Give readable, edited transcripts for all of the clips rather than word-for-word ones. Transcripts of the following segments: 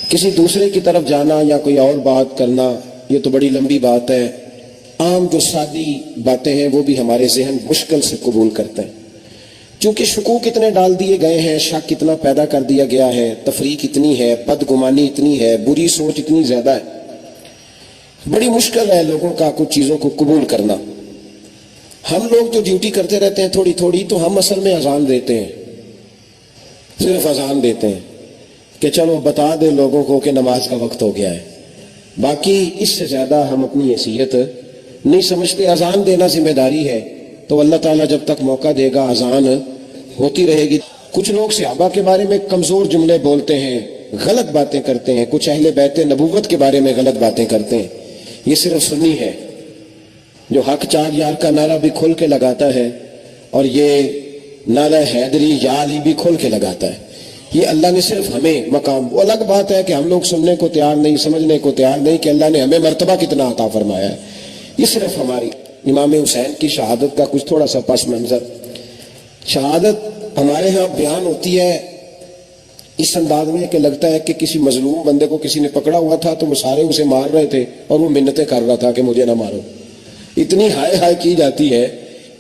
کسی دوسرے کی طرف جانا یا کوئی اور بات کرنا یہ تو بڑی لمبی بات ہے. عام جو سادی باتیں ہیں وہ بھی ہمارے ذہن مشکل سے قبول کرتے ہیں، چونکہ شکوک اتنے ڈال دیے گئے ہیں، شک اتنا پیدا کر دیا گیا ہے، تفریق اتنی ہے، بدگمانی اتنی ہے، بری سوچ اتنی زیادہ ہے، بڑی مشکل ہے لوگوں کا کچھ چیزوں کو قبول کرنا. ہم لوگ جو ڈیوٹی کرتے رہتے ہیں تھوڑی تھوڑی، تو ہم اصل میں اذان دیتے ہیں، صرف اذان دیتے ہیں کہ چلو بتا دے لوگوں کو کہ نماز کا وقت ہو گیا ہے. باقی اس سے زیادہ ہم اپنی حیثیت نہیں سمجھتے. اذان دینا ذمہ داری ہے، تو اللہ تعالیٰ جب تک موقع دے گا اذان ہوتی رہے گی. کچھ لوگ صحابہ کے بارے میں کمزور جملے بولتے ہیں، غلط باتیں کرتے ہیں، کچھ اہل بیت نبوت کے بارے میں غلط باتیں کرتے ہیں. یہ صرف سنی ہے جو حق چار یار کا نعرہ بھی کھول کے لگاتا ہے، اور یہ نعرہ حیدری یا علی بھی کھول کے لگاتا ہے. یہ اللہ نے صرف ہمیں مقام، وہ الگ بات ہے کہ ہم لوگ سننے کو تیار نہیں، سمجھنے کو تیار نہیں کہ اللہ نے ہمیں مرتبہ کتنا عطا فرمایا ہے. یہ صرف ہماری امام حسین کی شہادت کا کچھ تھوڑا سا پس منظر. شہادت ہمارے ہاں بیان ہوتی ہے اس انداز میں کہ لگتا ہے کہ کسی مظلوم بندے کو کسی نے پکڑا ہوا تھا تو وہ سارے اسے مار رہے تھے اور وہ منتیں کر رہا تھا کہ مجھے نہ مارو. اتنی ہائے ہائے کی جاتی ہے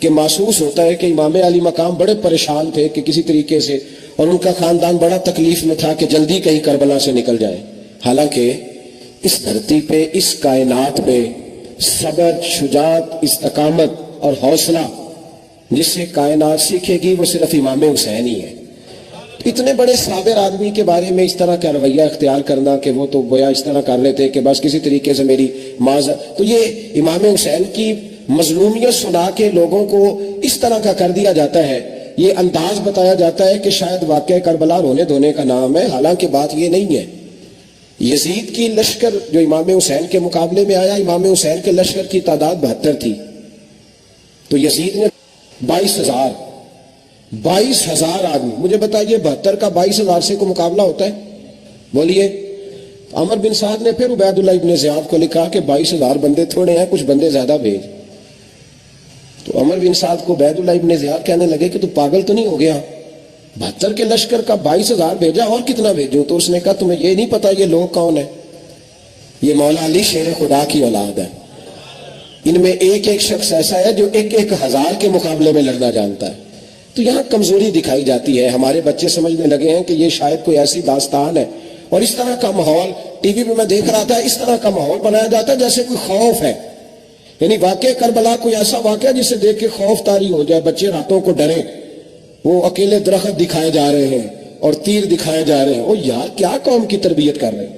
کہ محسوس ہوتا ہے کہ امام علی مقام بڑے پریشان تھے کہ کسی طریقے سے، اور ان کا خاندان بڑا تکلیف میں تھا کہ جلدی کہیں کربلا سے نکل جائے. حالانکہ اس دھرتی پہ، اس کائنات پہ صبر، شجاعت، استقامت اور حوصلہ جس سے کائنات سیکھے گی وہ صرف امام حسین ہی ہے. اتنے بڑے صابر آدمی کے بارے میں اس طرح کا رویہ اختیار کرنا کہ وہ تو گویا اس طرح کر لیتے کہ بس کسی طریقے سے میری معذرت، تو یہ امام حسین کی مظلومیت سنا کے لوگوں کو اس طرح کا کر دیا جاتا ہے. یہ انداز بتایا جاتا ہے کہ شاید واقعہ کربلا رونے دھونے کا نام ہے، حالانکہ بات یہ نہیں ہے. یزید کی لشکر جو امام حسین کے مقابلے میں آیا، امام حسین کے لشکر کی تعداد 72 تھی، تو یزید نے 22,000 آدمی. مجھے بتائیے 72 کا 22,000 سے کو مقابلہ ہوتا ہے؟ بولیے. عمر بن سعد نے پھر عبید اللہ ابن زیاد کو لکھا کہ 22,000 بندے تھوڑے ہیں، کچھ بندے زیادہ بھیج. تو عمر بن سعد کو عبید اللہ ابن زیاد کہنے لگے کہ تو پاگل تو نہیں ہو گیا، 72 کے لشکر کا 22,000 بھیجا، اور کتنا بھیجوں؟ تو اس نے کہا تمہیں یہ نہیں پتا یہ لوگ کون ہیں؟ یہ مولا علی شیر خدا کی اولاد ہے. ان میں ایک ایک شخص ایسا ہے جو 1,000 کے مقابلے میں لڑنا جانتا ہے. تو یہاں کمزوری دکھائی جاتی ہے. ہمارے بچے سمجھنے لگے ہیں کہ یہ شاید کوئی ایسی داستان ہے، اور اس طرح کا ماحول ٹی وی پہ میں دیکھ رہا تھا، اس طرح کا ماحول بنایا جاتا ہے جیسے کوئی خوف ہے. یعنی واقع کربلا کوئی ایسا واقعہ جسے دیکھ کے خوف طاری ہو جائے، بچے راتوں کو ڈریں. وہ اکیلے درخت دکھائے جا رہے ہیں اور تیر دکھائے جا رہے ہیں. او یار کیا قوم کی تربیت کر رہے ہیں.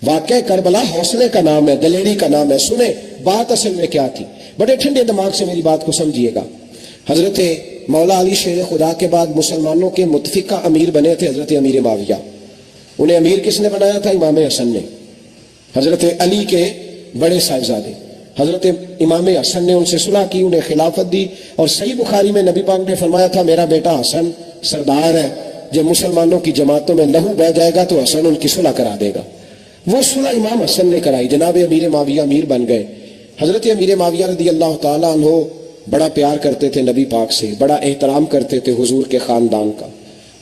واقع کربلا حوصلے کا نام ہے، دلیری کا نام ہے. سنیں بات اصل میں کیا تھی، بڑے ٹھنڈے دماغ سے میری بات کو سمجھیے گا. حضرت مولا علی شیر خدا کے بعد مسلمانوں کے متفقہ امیر بنے تھے حضرت امیر معاویہ. انہیں امیر کس نے بنایا تھا؟ امام حسن نے. حضرت علی کے بڑے صاحبزادے حضرت امام حسن نے ان سے صلح کی، انہیں خلافت دی. اور صحیح بخاری میں نبی پاک نے فرمایا تھا میرا بیٹا حسن سردار ہے، جب مسلمانوں کی جماعتوں میں لہو بہ جائے گا تو حسن ان کی صلح کرا دے گا. وہ صلح امام حسن نے کرائی، جناب امیر معاویہ امیر بن گئے. حضرت امیر معاویہ رضی اللہ تعالیٰ عنہ بڑا پیار کرتے تھے نبی پاک سے، بڑا احترام کرتے تھے حضور کے خاندان کا.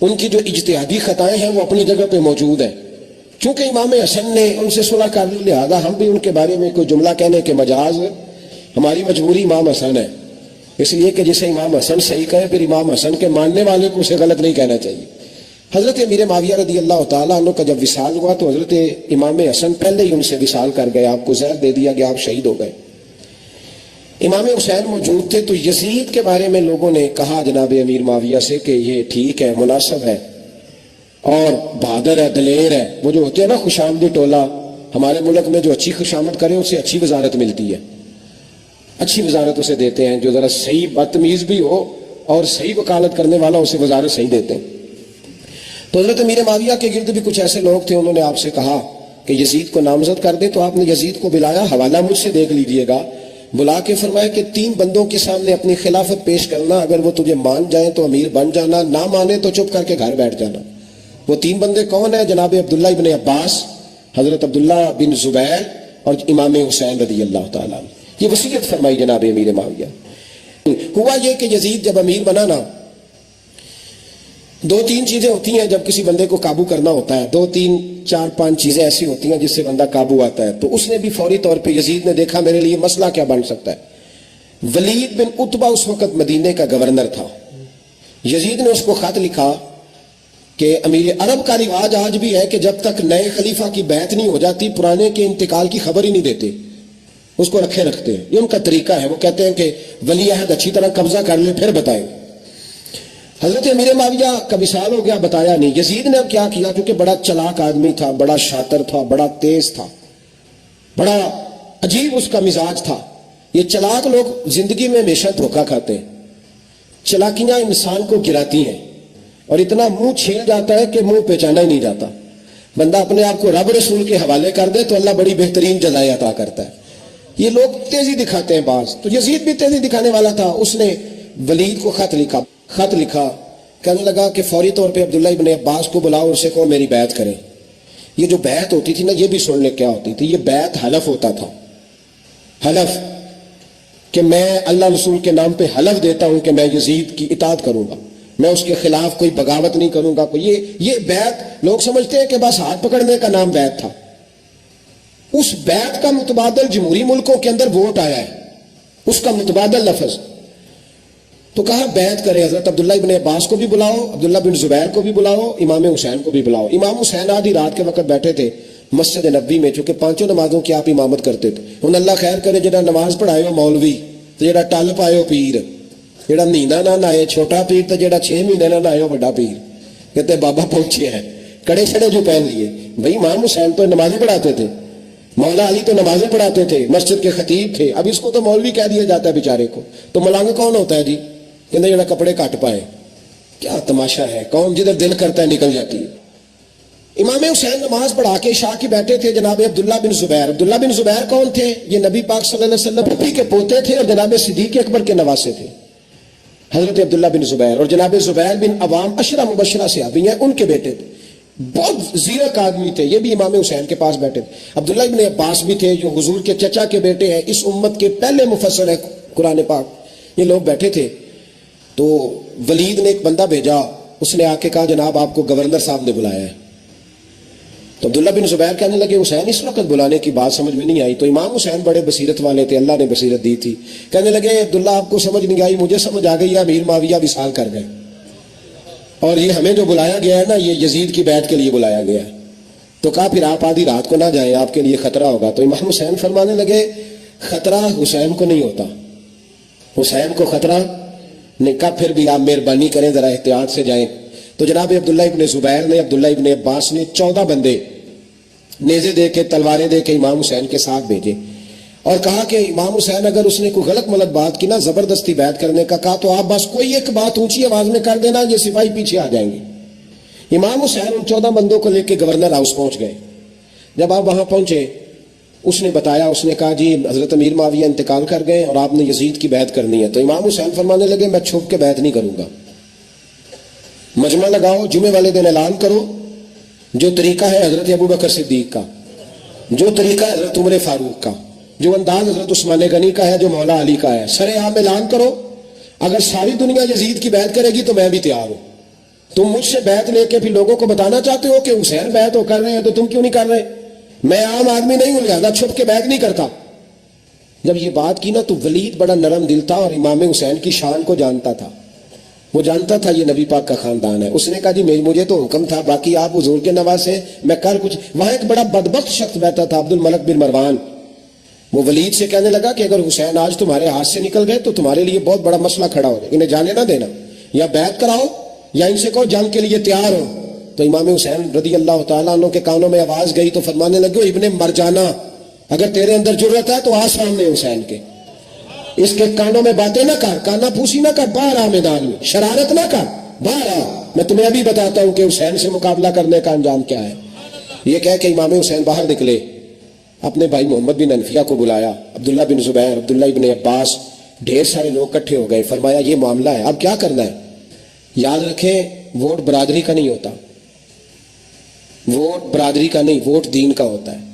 ان کی جو اجتہادی خطائیں ہیں وہ اپنی جگہ پہ موجود ہیں. چونکہ امام حسن نے ان سے صلح کر لی، لہذا ہم بھی ان کے بارے میں کوئی جملہ کہنے کے مجاز، ہماری مجبوری امام حسن ہے. اس لیے کہ جسے امام حسن صحیح کہے پھر امام حسن کے ماننے والے کو اسے غلط نہیں کہنا چاہیے. حضرت امیر معاویہ رضی اللہ تعالیٰ عنہ کا جب وصال ہوا تو حضرت امام حسن پہلے ہی ان سے وصال کر گئے، آپ کو زہر دے دیا گیا، آپ شہید ہو گئے. امام حسین موجود تھے. تو یزید کے بارے میں لوگوں نے کہا جناب امیر معاویہ سے کہ یہ ٹھیک ہے، مناسب ہے اور بہادر ہے، دلیر ہے. وہ جو ہوتے ہیں نا خوشامدی ٹولہ، ہمارے ملک میں جو اچھی خوشامد کرے اسے اچھی وزارت ملتی ہے، اچھی وزارت اسے دیتے ہیں. جو ذرا صحیح بدتمیز بھی ہو اور صحیح وکالت کرنے والا اسے وزارت صحیح دیتے ہیں. تو حضرت امیر معاویہ کے گرد بھی کچھ ایسے لوگ تھے، انہوں نے آپ سے کہا کہ یزید کو نامزد کر دیں. تو آپ نے یزید کو بلایا، حوالہ مجھ سے دیکھ لیجئے گا. بلا کے فرمایا کہ 3 بندوں کے سامنے اپنی خلافت پیش کرنا، اگر وہ تجھے مان جائیں تو امیر بن جانا، نہ مانے تو چپ کر کے گھر بیٹھ جانا. وہ 3 بندے کون ہیں؟ جناب عبداللہ ابن عباس، حضرت عبداللہ بن زبیر اور امام حسین رضی اللہ تعالیٰ عنہ. یہ وصیت فرمائی جناب امیر معاویہ. ہوا یہ کہ یزید جب امیر بنا نا دو تین چیزیں ہوتی ہیں جب کسی بندے کو قابو کرنا ہوتا ہے، 2 3 4 5 چیزیں ایسی ہوتی ہیں جس سے بندہ قابو آتا ہے. تو اس نے بھی فوری طور پہ یزید نے دیکھا میرے لیے مسئلہ کیا بن سکتا ہے. ولید بن عتبہ اس وقت مدینے کا گورنر تھا. یزید نے اس کو خط لکھا کہ امیر عرب کا رواج آج بھی ہے کہ جب تک نئے خلیفہ کی بیعت نہیں ہو جاتی پرانے کے انتقال کی خبر ہی نہیں دیتے، اس کو رکھتے ہیں. یہ ان کا طریقہ ہے. وہ کہتے ہیں کہ ولی عہد اچھی طرح قبضہ کر لے پھر بتائیں. حضرت امیر معاویہ کا وصال ہو گیا، بتایا نہیں. یزید نے اب کیا کیا، کیونکہ بڑا چلاک آدمی تھا، بڑا شاطر تھا، بڑا تیز تھا، بڑا عجیب اس کا مزاج تھا. یہ چلاک لوگ زندگی میں ہمیشہ دھوکہ کھاتے ہیں. چلاکیاں انسان کو گراتی ہیں اور اتنا منہ چھیل جاتا ہے کہ منہ پہچانا ہی نہیں جاتا. بندہ اپنے آپ کو رب رسول کے حوالے کر دے تو اللہ بڑی بہترین جزائیں عطا کرتا ہے. یہ لوگ تیزی دکھاتے ہیں بعض. تو یزید بھی تیزی دکھانے والا تھا. اس نے ولید کو خط لکھا کہنے لگا کہ فوری طور پہ عبداللہ ابن عباس کو بلاؤ، اسے کہو میری بیعت کریں. یہ جو بیعت ہوتی تھی نا، یہ بھی سن لے کیا ہوتی تھی. یہ بیعت حلف ہوتا تھا. حلف کہ میں اللہ رسول کے نام پہ حلف دیتا ہوں کہ میں یزید کی اطاعت کروں گا، میں اس کے خلاف کوئی بغاوت نہیں کروں گا. یہ بیعت لوگ سمجھتے ہیں کہ بس ہاتھ پکڑنے کا نام بیعت تھا. اس بیعت کا متبادل جمہوری ملکوں کے اندر ووٹ آیا ہے، اس کا متبادل لفظ. تو کہا بیعت کرے. حضرت عبداللہ ابن عباس کو بھی بلاؤ، عبداللہ بن زبیر کو بھی بلاؤ، امام حسین کو بھی بلاؤ. امام حسین آدھی رات کے وقت بیٹھے تھے مسجد نبوی میں، چونکہ 5 نمازوں کی آپ امامت کرتے تھے. ہن اللہ خیر کرے جڑا نماز پڑھائے ہو مولوی تو جڑا ٹل پائے ہو پیر، جڑا نیندہ نہ نائے چھوٹا پیر تو جڑا 6 مہینے نہ نائے ہو بڑا پیر. کہتے بابا پہنچے ہیں، کڑے چھڑے جو پہن لیے. بھائی امام حسین تو نمازیں پڑھاتے تھے، مولا علی تو نمازیں پڑھاتے تھے، مسجد کے خطیب تھے. اب اس کو تو مولوی کہہ دیا جاتا ہے بیچارے کو. تو ملنگ کون ہوتا ہے جی؟ کہتے جڑا کپڑے کٹ پائے. کیا تماشا ہے، قوم جدھر دل کرتا ہے نکل جاتی ہے. امام حسین نماز پڑھا کے شاہ کی بیٹھے تھے جناب عبداللہ بن زبیر. عبداللہ بن زبیر کون تھے؟ یہ نبی پاک صلی اللہ علیہ وسلم پھپھی کے پوتے تھے اور جناب صدیق اکبر کے نواسے تھے. حضرت عبداللہ بن زبیر اور جناب زبیر بن عوام عشرہ مبشرہ صحابی ہیں، ان کے بیٹے تھے. بہت زیرک آدمی تھے. یہ بھی امام حسین کے پاس بیٹھے تھے. عبداللہ ابن عباس بھی تھے جو حضور کے چچا کے بیٹے ہیں، اس امت کے پہلے مفسر ہیں قرآن پاک. یہ لوگ بیٹھے تھے. تو ولید نے ایک بندہ بھیجا، اس نے آ کے کہا جناب آپ کو گورنر صاحب نے بلایا ہے. تو عبداللہ بن زبیر کہنے لگے حسین اس وقت بلانے کی بات سمجھ میں نہیں آئی. تو امام حسین بڑے بصیرت والے تھے، اللہ نے بصیرت دی تھی. کہنے لگے عبداللہ آپ کو سمجھ نہیں آئی، مجھے سمجھ آ گئی. امیر معاویہ وصال کر گئے اور یہ ہمیں جو بلایا گیا ہے نا، یہ یزید کی بیعت کے لیے بلایا گیا ہے. تو کہا پھر آپ آدھی رات کو نہ جائیں، آپ کے لیے خطرہ ہوگا. تو امام حسین فرمانے لگے خطرہ حسین کو نہیں ہوتا، حسین کو خطرہ نہیں. کہا پھر بھی آپ مہربانی کریں ذرا احتیاط سے جائیں. تو جناب عبداللہ ابن زبیر نے، عبداللہ ابن عباس نے 14 بندے نیزے دے کے تلواریں دے کے امام حسین کے ساتھ بھیجے اور کہا کہ امام حسین اگر اس نے کوئی غلط ملت بات کی نا، زبردستی بیعت کرنے کا کہا تو آپ بس کوئی ایک بات اونچی آواز میں کر دینا، یہ سپاہی پیچھے آ جائیں گے. امام حسین ان 14 بندوں کو لے کے گورنر ہاؤس پہنچ گئے. جب آپ وہاں پہنچے اس نے بتایا، اس نے کہا جی حضرت امیر معاویہ انتقال کر گئے اور آپ نے یزید کی بیعت کرنی ہے. تو امام حسین فرمانے لگے میں چھپ کے بیعت نہیں کروں گا، مجمع لگاؤ، جمعے والے دن اعلان کرو. جو طریقہ ہے حضرت ابوبکر صدیق کا، جو طریقہ ہے حضرت عمر فاروق کا، جو انداز حضرت عثمان غنی کا ہے، جو مولا علی کا ہے، سر عام اعلان کرو. اگر ساری دنیا یزید کی بیعت کرے گی تو میں بھی تیار ہوں. تم مجھ سے بیعت لے کے پھر لوگوں کو بتانا چاہتے ہو کہ حسین بیعت ہو کر رہے ہیں تو تم کیوں نہیں کر رہے؟ میں عام آدمی نہیں ہوں، لہذا چھپ کے بیعت نہیں کرتا. جب یہ بات کی نا تو ولید بڑا نرم دل تھا اور امام حسین کی شان کو جانتا تھا. وہ جانتا تھا یہ نبی پاک کا خاندان ہے. اس نے کہا جی مجھے تو حکم تھا، باقی آپ حضور کے نواسے، میں کر کچھ. وہاں ایک بڑا بدبخت شخص بیٹھا تھا عبد الملک بن مروان. وہ ولید سے کہنے لگا کہ اگر حسین آج تمہارے ہاتھ سے نکل گئے تو تمہارے لیے بہت بڑا مسئلہ کھڑا ہو جائے. انہیں جانے نہ دینا، یا بیعت کراؤ یا ان سے کہو جنگ کے لیے تیار ہو. تو امام حسین رضی اللہ تعالیٰ عنہ کے کانوں میں آواز گئی تو فرمانے لگے ابن مرجانہ، اگر تیرے اندر جرأت ہے تو آ سامنے حسین کے، اس کے کانوں میں باتیں نہ کر، کانا پھوسی نہ کر، باہر آ میدان میں، شرارت نہ کر، باہر آ. میں تمہیں ابھی بتاتا ہوں کہ حسین سے مقابلہ کرنے کا انجام کیا ہے. یہ کہہ کہ امام حسین باہر نکلے، اپنے بھائی محمد بن انفیہ کو بلایا، عبداللہ بن زبیر، عبداللہ ابن عباس، ڈھیر سارے لوگ اکٹھے ہو گئے. فرمایا یہ معاملہ ہے، اب کیا کرنا ہے؟ یاد رکھیں ووٹ برادری کا نہیں ہوتا، ووٹ برادری کا نہیں، ووٹ دین کا ہوتا ہے.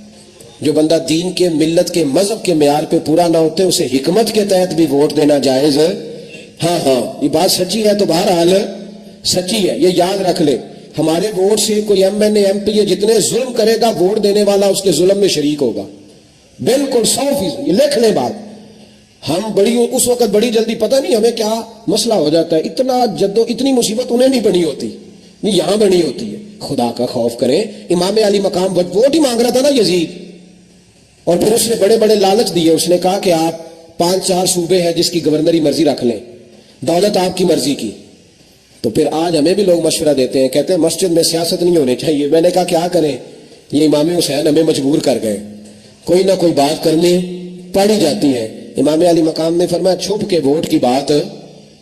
جو بندہ دین کے، ملت کے، مذہب کے معیار پہ پورا نہ ہوتے اسے حکمت کے تحت بھی ووٹ دینا جائز ہے. ہاں یہ بات سچی ہے. تو بہرحال سچی ہے، یہ یاد رکھ لے. ہمارے ووٹ سے کوئی M N A M P جتنے ظلم کرے گا ووٹ دینے والا اس کے ظلم میں شریک ہوگا، بالکل 100%. یہ لکھ لیں بات. ہم اس وقت بڑی جلدی پتہ نہیں ہمیں کیا مسئلہ ہو جاتا ہے، اتنی مصیبت انہیں نہیں بنی ہوتی، نہیں یہاں بنی ہوتی ہے. خدا کا خوف کریں. امام علی مقام ووٹ ہی مانگ رہا تھا نا یزید، اور پھر اس نے بڑے بڑے لالچ دیے. اس نے کہا کہ آپ 5-4 صوبے ہیں جس کی گورنری مرضی رکھ لیں، دولت آپ کی مرضی کی. تو پھر آج ہمیں بھی لوگ مشورہ دیتے ہیں، کہتے ہیں مسجد میں سیاست نہیں ہونی چاہیے. میں نے کہا کیا کریں، یہ امام حسین ہمیں مجبور کر گئے، کوئی نہ کوئی بات کرنی پڑی جاتی ہے. امام علی مقام نے فرمایا چھپ کے ووٹ کی بات،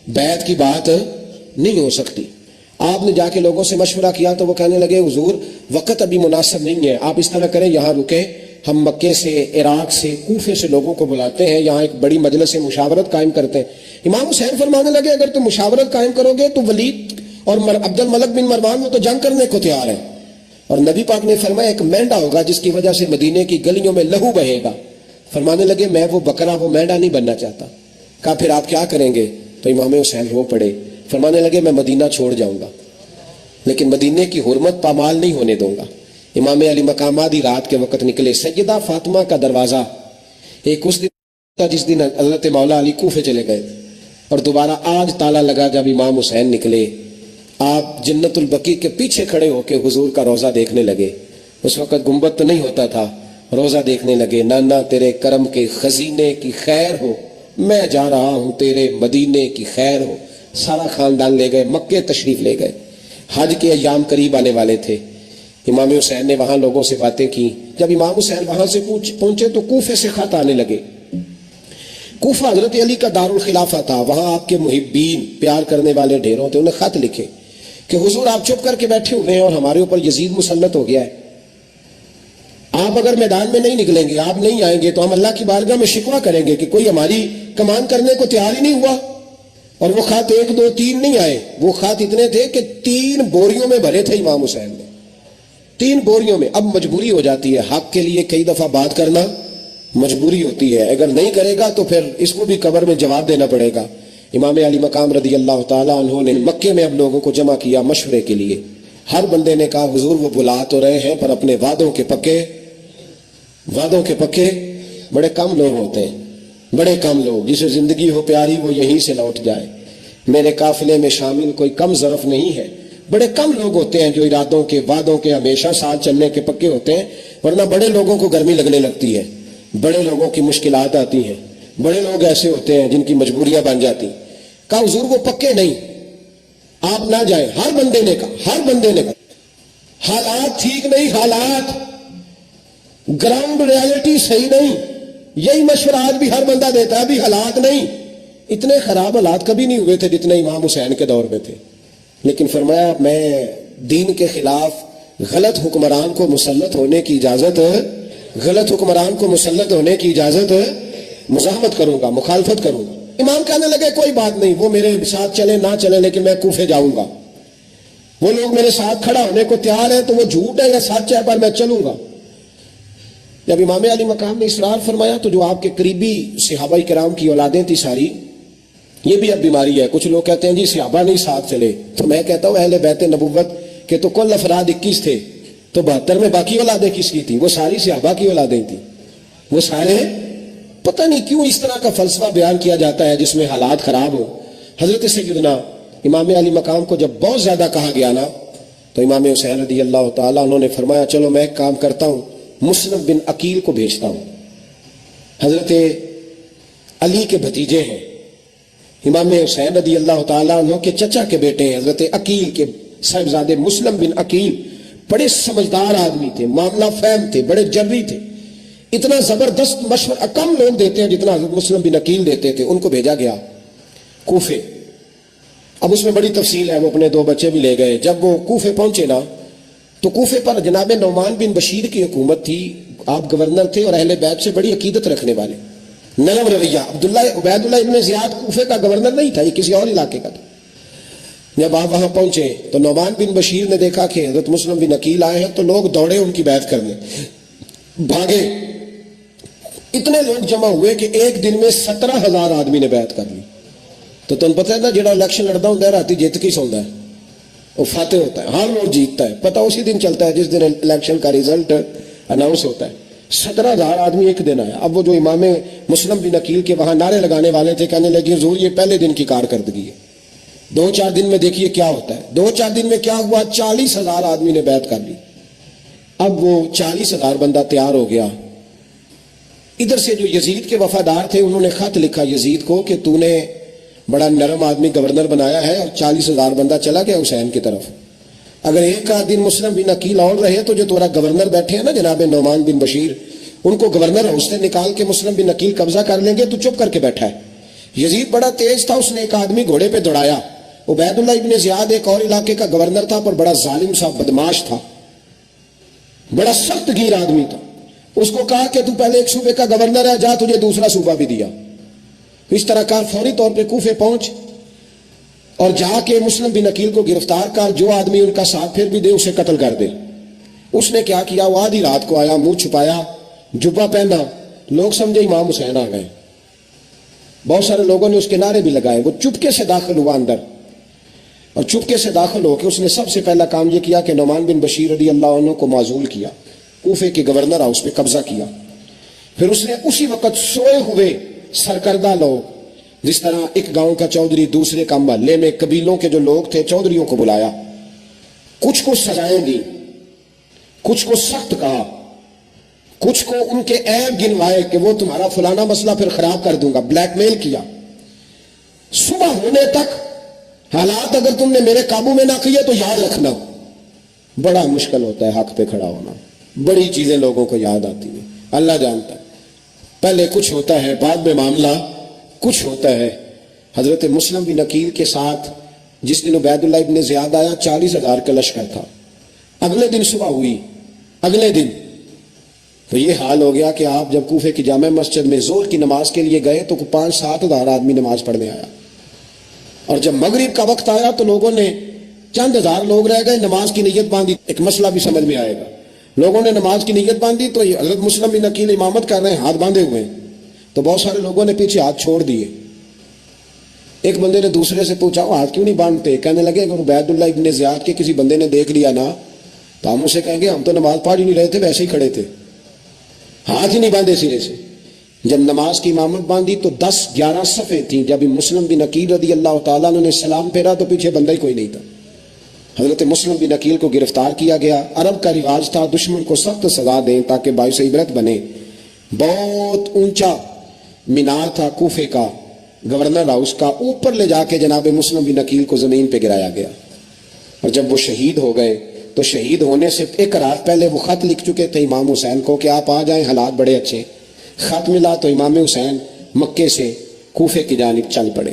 بیعت کی بات نہیں ہو سکتی. آپ نے جا کے لوگوں سے مشورہ کیا تو وہ کہنے لگے حضور وقت ابھی مناسب نہیں ہے، آپ اس طرح کریں یہاں رکیں، ہم مکے سے، عراق سے، کوفے سے لوگوں کو بلاتے ہیں، یہاں ایک بڑی مجلس مشاورت قائم کرتے ہیں. امام حسین فرمانے لگے اگر تم مشاورت قائم کرو گے تو ولید اور عبد الملک بن مروان وہ تو جنگ کرنے کو تیار ہیں. اور نبی پاک نے فرمایا ایک مینڈا ہوگا جس کی وجہ سے مدینے کی گلیوں میں لہو بہے گا. فرمانے لگے میں وہ بکرا، وہ مینڈا نہیں بننا چاہتا. کہا پھر آپ کیا کریں گے؟ تو امام حسین رو پڑے. فرمانے لگے میں مدینہ چھوڑ جاؤں گا لیکن مدینے کی حرمت پامال نہیں ہونے دوں گا. امام علی مقام آدھی رات کے وقت نکلے. سیدہ فاطمہ کا دروازہ ایک اس دن تھا جس دن حضرت مولا علی کوفے چلے گئے، اور دوبارہ آج تالا لگا جب امام حسین نکلے. آپ جنت البقیع کے پیچھے کھڑے ہو کے حضور کا روزہ دیکھنے لگے. اس وقت گنبد تو نہیں ہوتا تھا. روزہ دیکھنے لگے. نانا تیرے کرم کے خزینے کی خیر ہو، میں جا رہا ہوں تیرے مدینے کی خیر ہو. سارا خاندان لے گئے، مکے تشریف لے گئے. حج کے ایام قریب آنے والے تھے. امام حسین نے وہاں لوگوں سے باتیں کی. جب امام حسین وہاں سے پہنچے تو کوفے سے خط آنے لگے. کوفہ حضرت علی کا دارالخلافہ تھا، وہاں آپ کے محبین پیار کرنے والے ڈھیروں تھے. انہیں خط لکھے کہ حضور آپ چپ کر کے بیٹھے ہوئے ہیں اور ہمارے اوپر یزید مسلط ہو گیا ہے. آپ اگر میدان میں نہیں نکلیں گے، آپ نہیں آئیں گے تو ہم اللہ کی بارگاہ میں شکوہ کریں گے کہ کوئی ہماری کمان کرنے کو تیار ہی نہیں ہوا. اور وہ خط 1 2 3 نہیں آئے، وہ خط اتنے تھے کہ 3 بوریوں میں بھرے تھے امام حسین نے، 3 بوریوں میں. اب مجبوری ہو جاتی ہے، حق کے لیے کئی دفعہ بات کرنا مجبوری ہوتی ہے. اگر نہیں کرے گا تو پھر اس کو بھی قبر میں جواب دینا پڑے گا. امام علی مقام رضی اللہ تعالیٰ عنہ نے مکے میں اب لوگوں کو جمع کیا مشورے کے لیے. ہر بندے نے کہا حضور وہ بلا تو رہے ہیں پر اپنے وعدوں کے پکے بڑے کم لوگ ہوتے ہیں، بڑے کم لوگ. جسے زندگی ہو پیاری وہ یہیں سے لوٹ جائے. میرے قافلے میں شامل کوئی کم ظرف نہیں ہے. بڑے کم لوگ ہوتے ہیں جو ارادوں کے، وعدوں کے، ہمیشہ ساتھ چلنے کے پکے ہوتے ہیں. ورنہ بڑے لوگوں کو گرمی لگنے لگتی ہے، بڑے لوگوں کی مشکلات آتی ہیں. بڑے لوگ ایسے ہوتے ہیں جن کی مجبوریاں بن جاتی. کہا حضور وہ پکے نہیں، آپ نہ جائیں. ہر بندے نے کہا حالات ٹھیک نہیں، حالات گراؤنڈ ریالٹی صحیح نہیں. یہی مشورہ آج بھی ہر بندہ دیتا ہے، ابھی حالات نہیں. اتنے خراب حالات کبھی نہیں ہوئے تھے جتنے امام حسین کے دور میں تھے. لیکن فرمایا میں دین کے خلاف غلط حکمران کو مسلط ہونے کی اجازت مزاحمت کروں گا، مخالفت کروں گا. امام کہنے لگے کوئی بات نہیں، وہ میرے ساتھ چلے نہ چلے لیکن میں کوفے جاؤں گا. وہ لوگ میرے ساتھ کھڑا ہونے کو تیار ہیں تو وہ جھوٹ ہے یا سچ ہے پر میں چلوں گا. جب امام علی مقام نے اصرار فرمایا تو جو آپ کے قریبی صحابہ کرام کی اولادیں تھی ساری، یہ بھی اب بیماری ہے. کچھ لوگ کہتے ہیں جی صحابہ نہیں ساتھ چلے، تو میں کہتا ہوں اہل بیت نبوت کے تو کل افراد 21 تھے، تو 72 میں باقی اولادیں کس کی تھی؟ وہ ساری صحابہ کی اولادیں تھیں. وہ سارے پتہ نہیں کیوں اس طرح کا فلسفہ بیان کیا جاتا ہے جس میں حالات خراب ہو. حضرت سیدنا امام علی مقام کو جب بہت زیادہ کہا گیا نا تو امام حسین رضی اللہ تعالیٰ انہوں نے فرمایا چلو میں ایک کام کرتا ہوں، مسلم بن عقیل کو بھیجتا ہوں. حضرت علی کے بھتیجے ہیں، امام حسین رضی اللہ تعالیٰ عنہ کے چچا کے بیٹے ہیں حضرت عقیل کے صاحبزادے مسلم بن عقیل. بڑے سمجھدار آدمی تھے، معاملہ فہم تھے، بڑے جری تھے. اتنا زبردست مشورہ کم لوگ دیتے ہیں جتنا حضرت مسلم بن عقیل دیتے تھے. ان کو بھیجا گیا کوفے. اب اس میں بڑی تفصیل ہے، وہ اپنے 2 بچے بھی لے گئے. جب وہ کوفے پہنچے نا تو کوفے پر جناب نعمان بن بشیر کی حکومت تھی. آپ گورنر تھے اور اہل بیت سے بڑی عقیدت رکھنے والے، نرم رویہ. عبید اللہ ابن زیاد کوفے کا گورنر نہیں تھا، یہ کسی اور علاقے کا تھا. جب آپ وہاں پہنچے تو نعمان بن بشیر نے دیکھا کہ حضرت مسلم بن عقیل آئے ہیں تو لوگ دوڑے ان کی بیعت کرنے، بھاگے. اتنے لوگ جمع ہوئے کہ ایک دن میں 17,000 آدمی نے بیعت کر لی. تو تم پتہ ہے نا جڑا الیکشن لڑتا ہوں راتی جیت کے سوندا ہے. وہ فاتح ہوتا ہے، ہر روز جیتتا ہے، پتہ اسی دن چلتا ہے جس دن الیکشن کا ریزلٹ اناؤنس ہوتا ہے۔ 17,000 آدمی ایک دن آیا۔ اب وہ جو امام مسلم بن عقیل کے وہاں نعرے لگانے والے تھے، کہنے لگے حضور یہ پہلے دن کی کارکردگی ہے، 2-4 دن میں دیکھیے کیا ہوتا ہے۔ 2-4 دن میں کیا ہوا، 40,000 آدمی نے بیعت کر لی۔ اب وہ 40,000 بندہ تیار ہو گیا۔ ادھر سے جو یزید کے وفادار تھے انہوں نے خط لکھا یزید کو کہ تو نے بڑا نرم آدمی گورنر بنایا ہے اور 40,000 بندہ چلا گیا حسین کی طرف، اگر ایک آدھ دن مسلم بن عقیل اور رہے تو جو تمہارا گورنر بیٹھے ہیں نا جناب نعمان بن بشیر، ان کو گورنر ہاؤس سے نکال کے مسلم بن عقیل قبضہ کر لیں گے، تو چپ کر کے بیٹھا ہے۔ یزید بڑا تیز تھا، اس نے ایک آدمی گھوڑے پہ دوڑایا۔ عبید اللہ ابن زیاد ایک اور علاقے کا گورنر تھا پر بڑا ظالم سا بدماش تھا، بڑا سخت گیر آدمی تھا۔ اس کو کہا کہ تو پہلے ایک صوبے کا گورنر ہے، جا تجھے دوسرا صوبہ بھی دیا۔ اس طرح کار فوری طور پہ کوفے پہنچ اور جا کے مسلم بن عقیل کو گرفتار کر، جو آدمی ان کا ساتھ پھر بھی دے اسے قتل کر دے۔ اس نے کیا کیا، وہ آدھی رات کو آیا، منہ چھپایا، جبہ پہنا، لوگ سمجھے امام حسین آ گئے۔ بہت سارے لوگوں نے اس کے نعرے بھی لگائے۔ وہ چپکے سے داخل ہوا اندر، اور چپکے سے داخل ہو کے اس نے سب سے پہلا کام یہ کیا کہ نعمان بن بشیر رضی اللہ عنہ کو معزول کیا، کوفے کے گورنر ہاؤس پہ قبضہ کیا۔ پھر اس نے اسی وقت سوئے ہوئے سرکردہ لوگ، جس طرح ایک گاؤں کا چودھری دوسرے کا محلے میں قبیلوں کے جو لوگ تھے چودھریوں کو بلایا، کچھ کو سزائیں دی، کچھ کو سخت کہا، کچھ کو ان کے عیب گنوائے کہ وہ تمہارا فلانا مسئلہ پھر خراب کر دوں گا، بلیک میل کیا۔ صبح ہونے تک حالات اگر تم نے میرے قابو میں نہ کیے تو یاد رکھنا بڑا مشکل ہوتا ہے حق پہ کھڑا ہونا، بڑی چیزیں لوگوں کو یاد آتی ہیں، اللہ جانتا ہے۔ پہلے کچھ ہوتا ہے، بعد میں معاملہ کچھ ہوتا ہے۔ حضرت مسلم بن عقیل کے ساتھ جس دن عبید اللہ ابن زیاد آیا 40,000 کا لشکر تھا۔ اگلے دن صبح ہوئی، اگلے دن تو یہ حال ہو گیا کہ آپ جب کوفے کی جامع مسجد میں ظہر کی نماز کے لیے گئے تو 5-7 ہزار آدمی نماز پڑھنے آیا، اور جب مغرب کا وقت آیا تو لوگوں نے چند ہزار لوگ رہ گئے، نماز کی نیت باندھی۔ ایک مسئلہ بھی سمجھ میں آئے گا، لوگوں نے نماز کی نیت باندھی تو حضرت مسلم بن عقیل امامت کر رہے ہیں، ہاتھ باندھے ہوئے ہیں، تو بہت سارے لوگوں نے پیچھے ہاتھ چھوڑ دیے۔ ایک بندے نے دوسرے سے پوچھا وہ ہاتھ کیوں نہیں باندھتے؟ کہنے لگے اگر عبید اللہ ابن زیاد کے کسی بندے نے دیکھ لیا نا تو ہم اسے کہیں گے ہم تو نماز پڑھ ہی نہیں رہے تھے، ویسے ہی کھڑے تھے، ہاتھ ہی نہیں باندھے سرے سے۔ جب نماز کی امامت باندھی تو 10-11 صفیں تھیں۔ جب مسلم بن عقیل رضی اللہ تعالیٰ نے سلام پھیرا تو پیچھے بندہ ہی کوئی نہیں تھا۔ حضرت مسلم بن عقیل کو گرفتار کیا گیا۔ عرب کا رواج تھا دشمن کو سخت سزا دیں تاکہ باعث عبرت بنے۔ بہت اونچا مینار تھا کوفے کا، گورنر ہاؤس کا، اوپر لے جا کے جناب مسلم بن عقیل کو زمین پہ گرایا گیا۔ اور جب وہ شہید ہو گئے تو شہید ہونے سے ایک رات پہلے وہ خط لکھ چکے تھے امام حسین کو کہ آپ آ جائیں، حالات بڑے اچھے۔ خط ملا تو امام حسین مکے سے کوفے کی جانب چل پڑے۔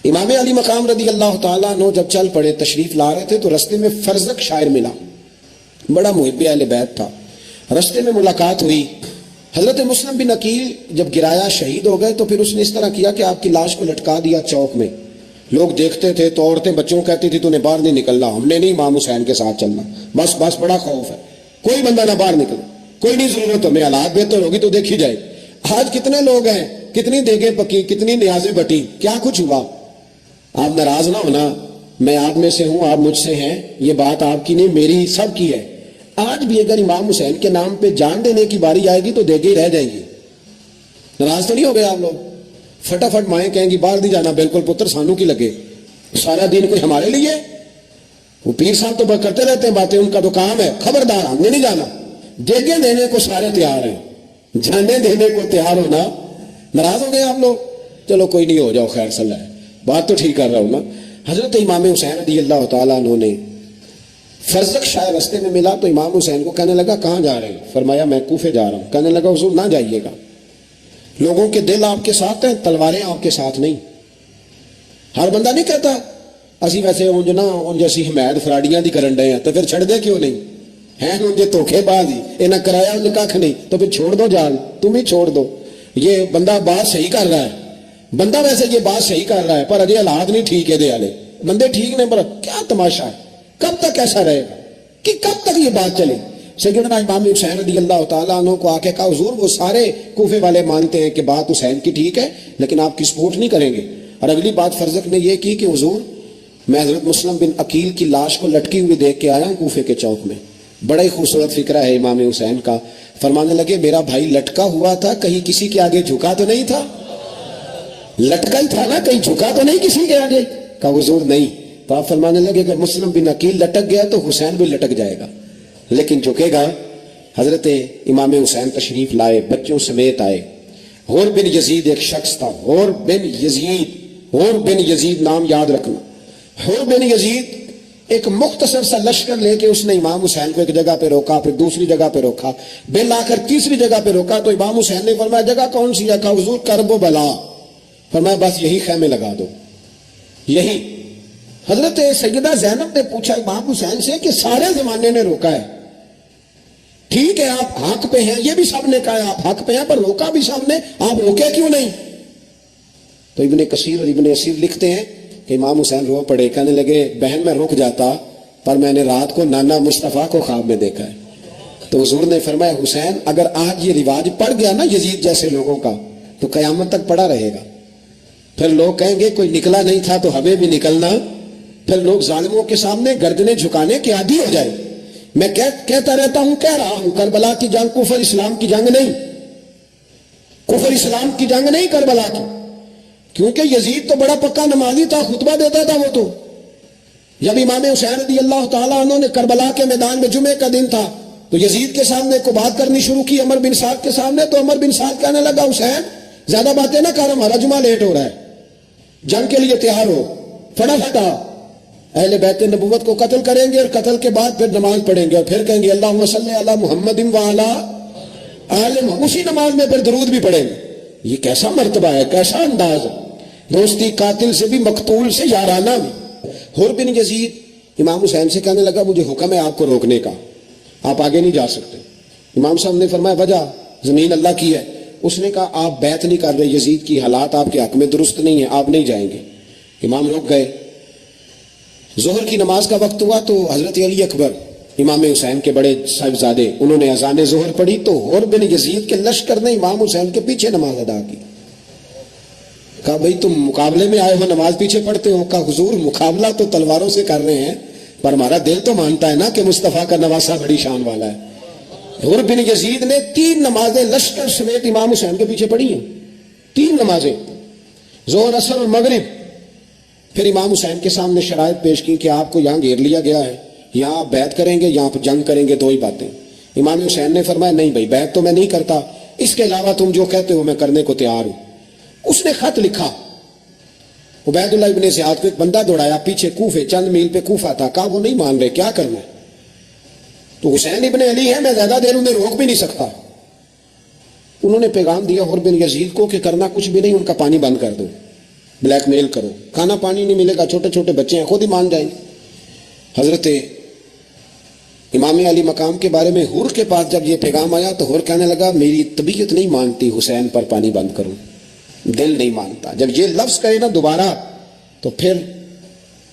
امام علی مقام رضی اللہ تعالیٰ عنہ جب چل پڑے، تشریف لا رہے تھے تو رستے میں فرزق شاعر ملا، بڑا محب اہل بیت تھا۔ رستے میں ملاقات ہوئی۔ حضرت مسلم بن عقیل جب گرایا شہید ہو گئے تو پھر اس نے اس طرح کیا کہ آپ کی لاش کو لٹکا دیا چوک میں۔ لوگ دیکھتے تھے تو عورتیں بچوں کہتی تھی تو نے باہر نہیں نکلنا، ہم نے نہیں امام حسین کے ساتھ چلنا، بس بڑا خوف ہے، کوئی بندہ نہ باہر نکلے، کوئی نہیں ضرورت ہمیں، حالات بہتر ہوگی تو دیکھی جائے۔ آج کتنے لوگ ہیں، کتنی دیگیں پکی، کتنی نیازیں بٹی، کیا کچھ ہوا۔ آپ ناراض نہ ہونا، میں آپ میں سے ہوں، آپ مجھ سے ہیں، یہ بات آپ کی نہیں میری سب کی ہے۔ آج بھی اگر امام حسین کے نام پہ جان دینے کی باری آئے گی تو دیگیں رہ جائیں گی۔ ناراض تو نہیں ہو گئے آپ لوگ؟ فٹافٹ مائیں کہیں گی باہر نہیں جانا، بالکل پتر سانو کی لگے، سارا دین کوئی ہمارے لیے؟ وہ پیر صاحب تو کرتے رہتے ہیں باتیں، ان کا تو کام ہے، خبردار ہم نے نہیں جانا۔ دیگیں دینے کو سارے تیار ہیں، جانے دینے کو تیار ہونا۔ ناراض ہو گئے آپ لوگ؟ چلو کوئی نہیں، ہو جاؤ، خیر صلی اللہ ہے، بات تو ٹھیک کر رہا ہوں نا۔ حضرت امام حسین رضی اللہ تعالیٰ عنہ نے فرزق شاعر رستے میں ملا تو امام حسین کو کہنے لگا کہاں جا رہے ہیں؟ فرمایا میں کوفے جا رہا ہوں۔ کہنے لگا حضور نہ جائیے گا، لوگوں کے دل آپ کے ساتھ ہیں، تلواریں آپ کے ساتھ نہیں۔ ہر بندہ نہیں کہتا اسی ویسے اونج نہ اونج اسی حمید فراڈیاں دی کرن ڈے ہیں تو پھر چھڑ دے کیوں نہیں ہیں؟ اونجے دھوکھے باز ہی یہ نہ کرایا انج کھ نہیں تو پھر چھوڑ دو جان، تم ہی چھوڑ دو۔ یہ بندہ بات صحیح کر رہا ہے، بندہ ویسے یہ بات صحیح کر رہا ہے پر ابھی حالات نہیں ٹھیک ہے دے والے بندے ٹھیک نہیں، پر کیا تماشا ہے، کب تک ایسا رہے گا کہ کب تک یہ بات چلے؟ سیدنا امام حسین رضی اللہ تعالیٰ عنہ کو آ کے کہا حضور وہ سارے کوفے والے مانتے ہیں کہ بات حسین کی ٹھیک ہے لیکن آپ کی سپورٹ نہیں کریں گے۔ اور اگلی بات فرزق نے یہ کی کہ حضور میں حضرت مسلم بن عقیل کی لاش کو لٹکی ہوئی دیکھ کے آیا ہوں کوفے کے چوک میں. بڑا ہی خوبصورت فکرہ ہے امام حسین کا. فرمانے لگے میرا بھائی لٹکا ہوا تھا, کہیں کسی کے آگے جھکا تو نہیں تھا؟ لٹکا ہی تھا نا, کہیں جھکا تو نہیں کسی کے آگے؟ کہا حضور نہیں. تو آپ فرمانے لگے اگر مسلم بن عقیل لٹک گیا تو حسین بھی لٹک جائے گا, لیکن جھکے گا. حضرت امام حسین تشریف لائے, بچوں سمیت آئے. غور بن یزید ایک شخص تھا, غور بن یزید نام یاد رکھنا. غور بن یزید ایک مختصر سا لشکر لے کے اس نے امام حسین کو ایک جگہ پہ روکا, پھر دوسری جگہ پہ روکا, بل آ کر تیسری جگہ پہ روکا. تو امام حسین نے فرمایا جگہ کون سی ہے؟ کہا حضور کرب و بلا. فرمایا بس یہی خیمے لگا دو, یہی. حضرت سیدہ زینب نے پوچھا امام حسین سے کہ سارے زمانے نے روکا ہے, ٹھیک ہے آپ حق پہ ہیں, یہ بھی سب نے کہا آپ حق پہ ہیں, پر روکا بھی سب نے, آپ روکے کیوں نہیں؟ تو ابن کثیر اور ابن اسیر لکھتے ہیں کہ امام حسین رو پڑے, کہنے لگے بہن میں رک جاتا, پر میں نے رات کو نانا مصطفیٰ کو خواب میں دیکھا ہے. تو حضور نے فرمایا حسین اگر آج یہ رواج پڑ گیا نا یزید جیسے لوگوں کا, تو قیامت تک پڑا رہے گا. پھر لوگ کہیں گے کوئی نکلا نہیں تھا تو ہمیں بھی نکلنا. پھر لوگ ظالموں کے سامنے گردنیں جھکانے کے عادی ہو جائے. میں کہتا رہتا ہوں, کہہ رہا ہوں, کربلا کی جنگ کفر اسلام کی جنگ نہیں, کفر اسلام کی جنگ نہیں کربلا کی. کیونکہ یزید تو بڑا پکا نمازی تھا, خطبہ دیتا تھا وہ. تو جب امام حسین رضی اللہ تعالیٰ عنہ نے کربلا کے میدان میں جمعے کا دن تھا تو یزید کے سامنے کو بات کرنی شروع کی, عمر بن سعد کے سامنے. تو عمر بن سعد کہنے لگا حسین زیادہ باتیں نہ کر, ہمارا جمعہ لیٹ ہو رہا ہے, جنگ کے لیے تیار ہو, فٹافٹ آ. اہل بیت نبوت کو قتل کریں گے اور قتل کے بعد پھر نماز پڑھیں گے اور پھر کہیں گے اللہم صلی علی محمد وعلی آل محمد, اسی نماز میں پھر درود بھی پڑھیں گے. یہ کیسا مرتبہ ہے, کیسا انداز ہے, دوستی قاتل سے بھی مقتول سے یارانہ بھی. حور بن یزید امام حسین سے کہنے لگا مجھے حکم ہے آپ کو روکنے کا, آپ آگے نہیں جا سکتے. امام صاحب نے فرمایا وجہ زمین اللہ کی ہے. اس نے کہا آپ بیعت نہیں کر رہے, یزید کی حالات آپ کے حق میں درست نہیں ہیں, آپ نہیں جائیں گے. امام رک گئے. ظہر کی نماز کا وقت ہوا تو حضرت علی اکبر امام حسین کے بڑے صاحبزادے انہوں نے اذان ظہر پڑھی تو حور بن یزید کے لشکر نے امام حسین کے پیچھے نماز ادا کی. کہا بھئی تم مقابلے میں آئے ہو, نماز پیچھے پڑھتے ہو؟ کہا حضور مقابلہ تو تلواروں سے کر رہے ہیں, پر ہمارا دل تو مانتا ہے نا کہ مصطفیٰ کا نواسہ بڑی شان والا ہے. حور بن یزید نے 3 نمازیں لشکر سمیت امام حسین کے پیچھے پڑھی ہیں, 3 نمازیں, ظہر اثر اور مغرب. پھر امام حسین کے سامنے شرائط پیش کی کہ آپ کو یہاں گھیر لیا گیا ہے, یہاں آپ بیعت کریں گے, یہاں جنگ کریں گے, 2 ہی باتیں. امام حسین نے فرمایا نہیں بھائی بیعت تو میں نہیں کرتا, اس کے علاوہ تم جو کہتے ہو میں کرنے کو تیار ہوں. اس نے خط لکھا, عبید اللہ ابن زیاد کو ایک بندہ دوڑایا پیچھے, کوفے چند میل پہ کوفہ تھا. کہا وہ نہیں مان رہے, کیا کرنا ہے؟ تو حسین ابن علی ہے, میں زیادہ دیر انہیں روک بھی نہیں سکتا. انہوں نے پیغام دیا حور بن یزید کو کہ کرنا کچھ بھی نہیں, ان کا پانی بند کر دو, بلیک میل کرو, کھانا پانی نہیں ملے گا, چھوٹے چھوٹے بچے ہیں, خود ہی مان جائیں. حضرت امام علی مقام کے بارے میں حور کے پاس جب یہ پیغام آیا تو حور کہنے لگا میری طبیعت نہیں مانتی حسین پر پانی بند کروں, دل نہیں مانتا. جب یہ لفظ کہے نا دوبارہ تو پھر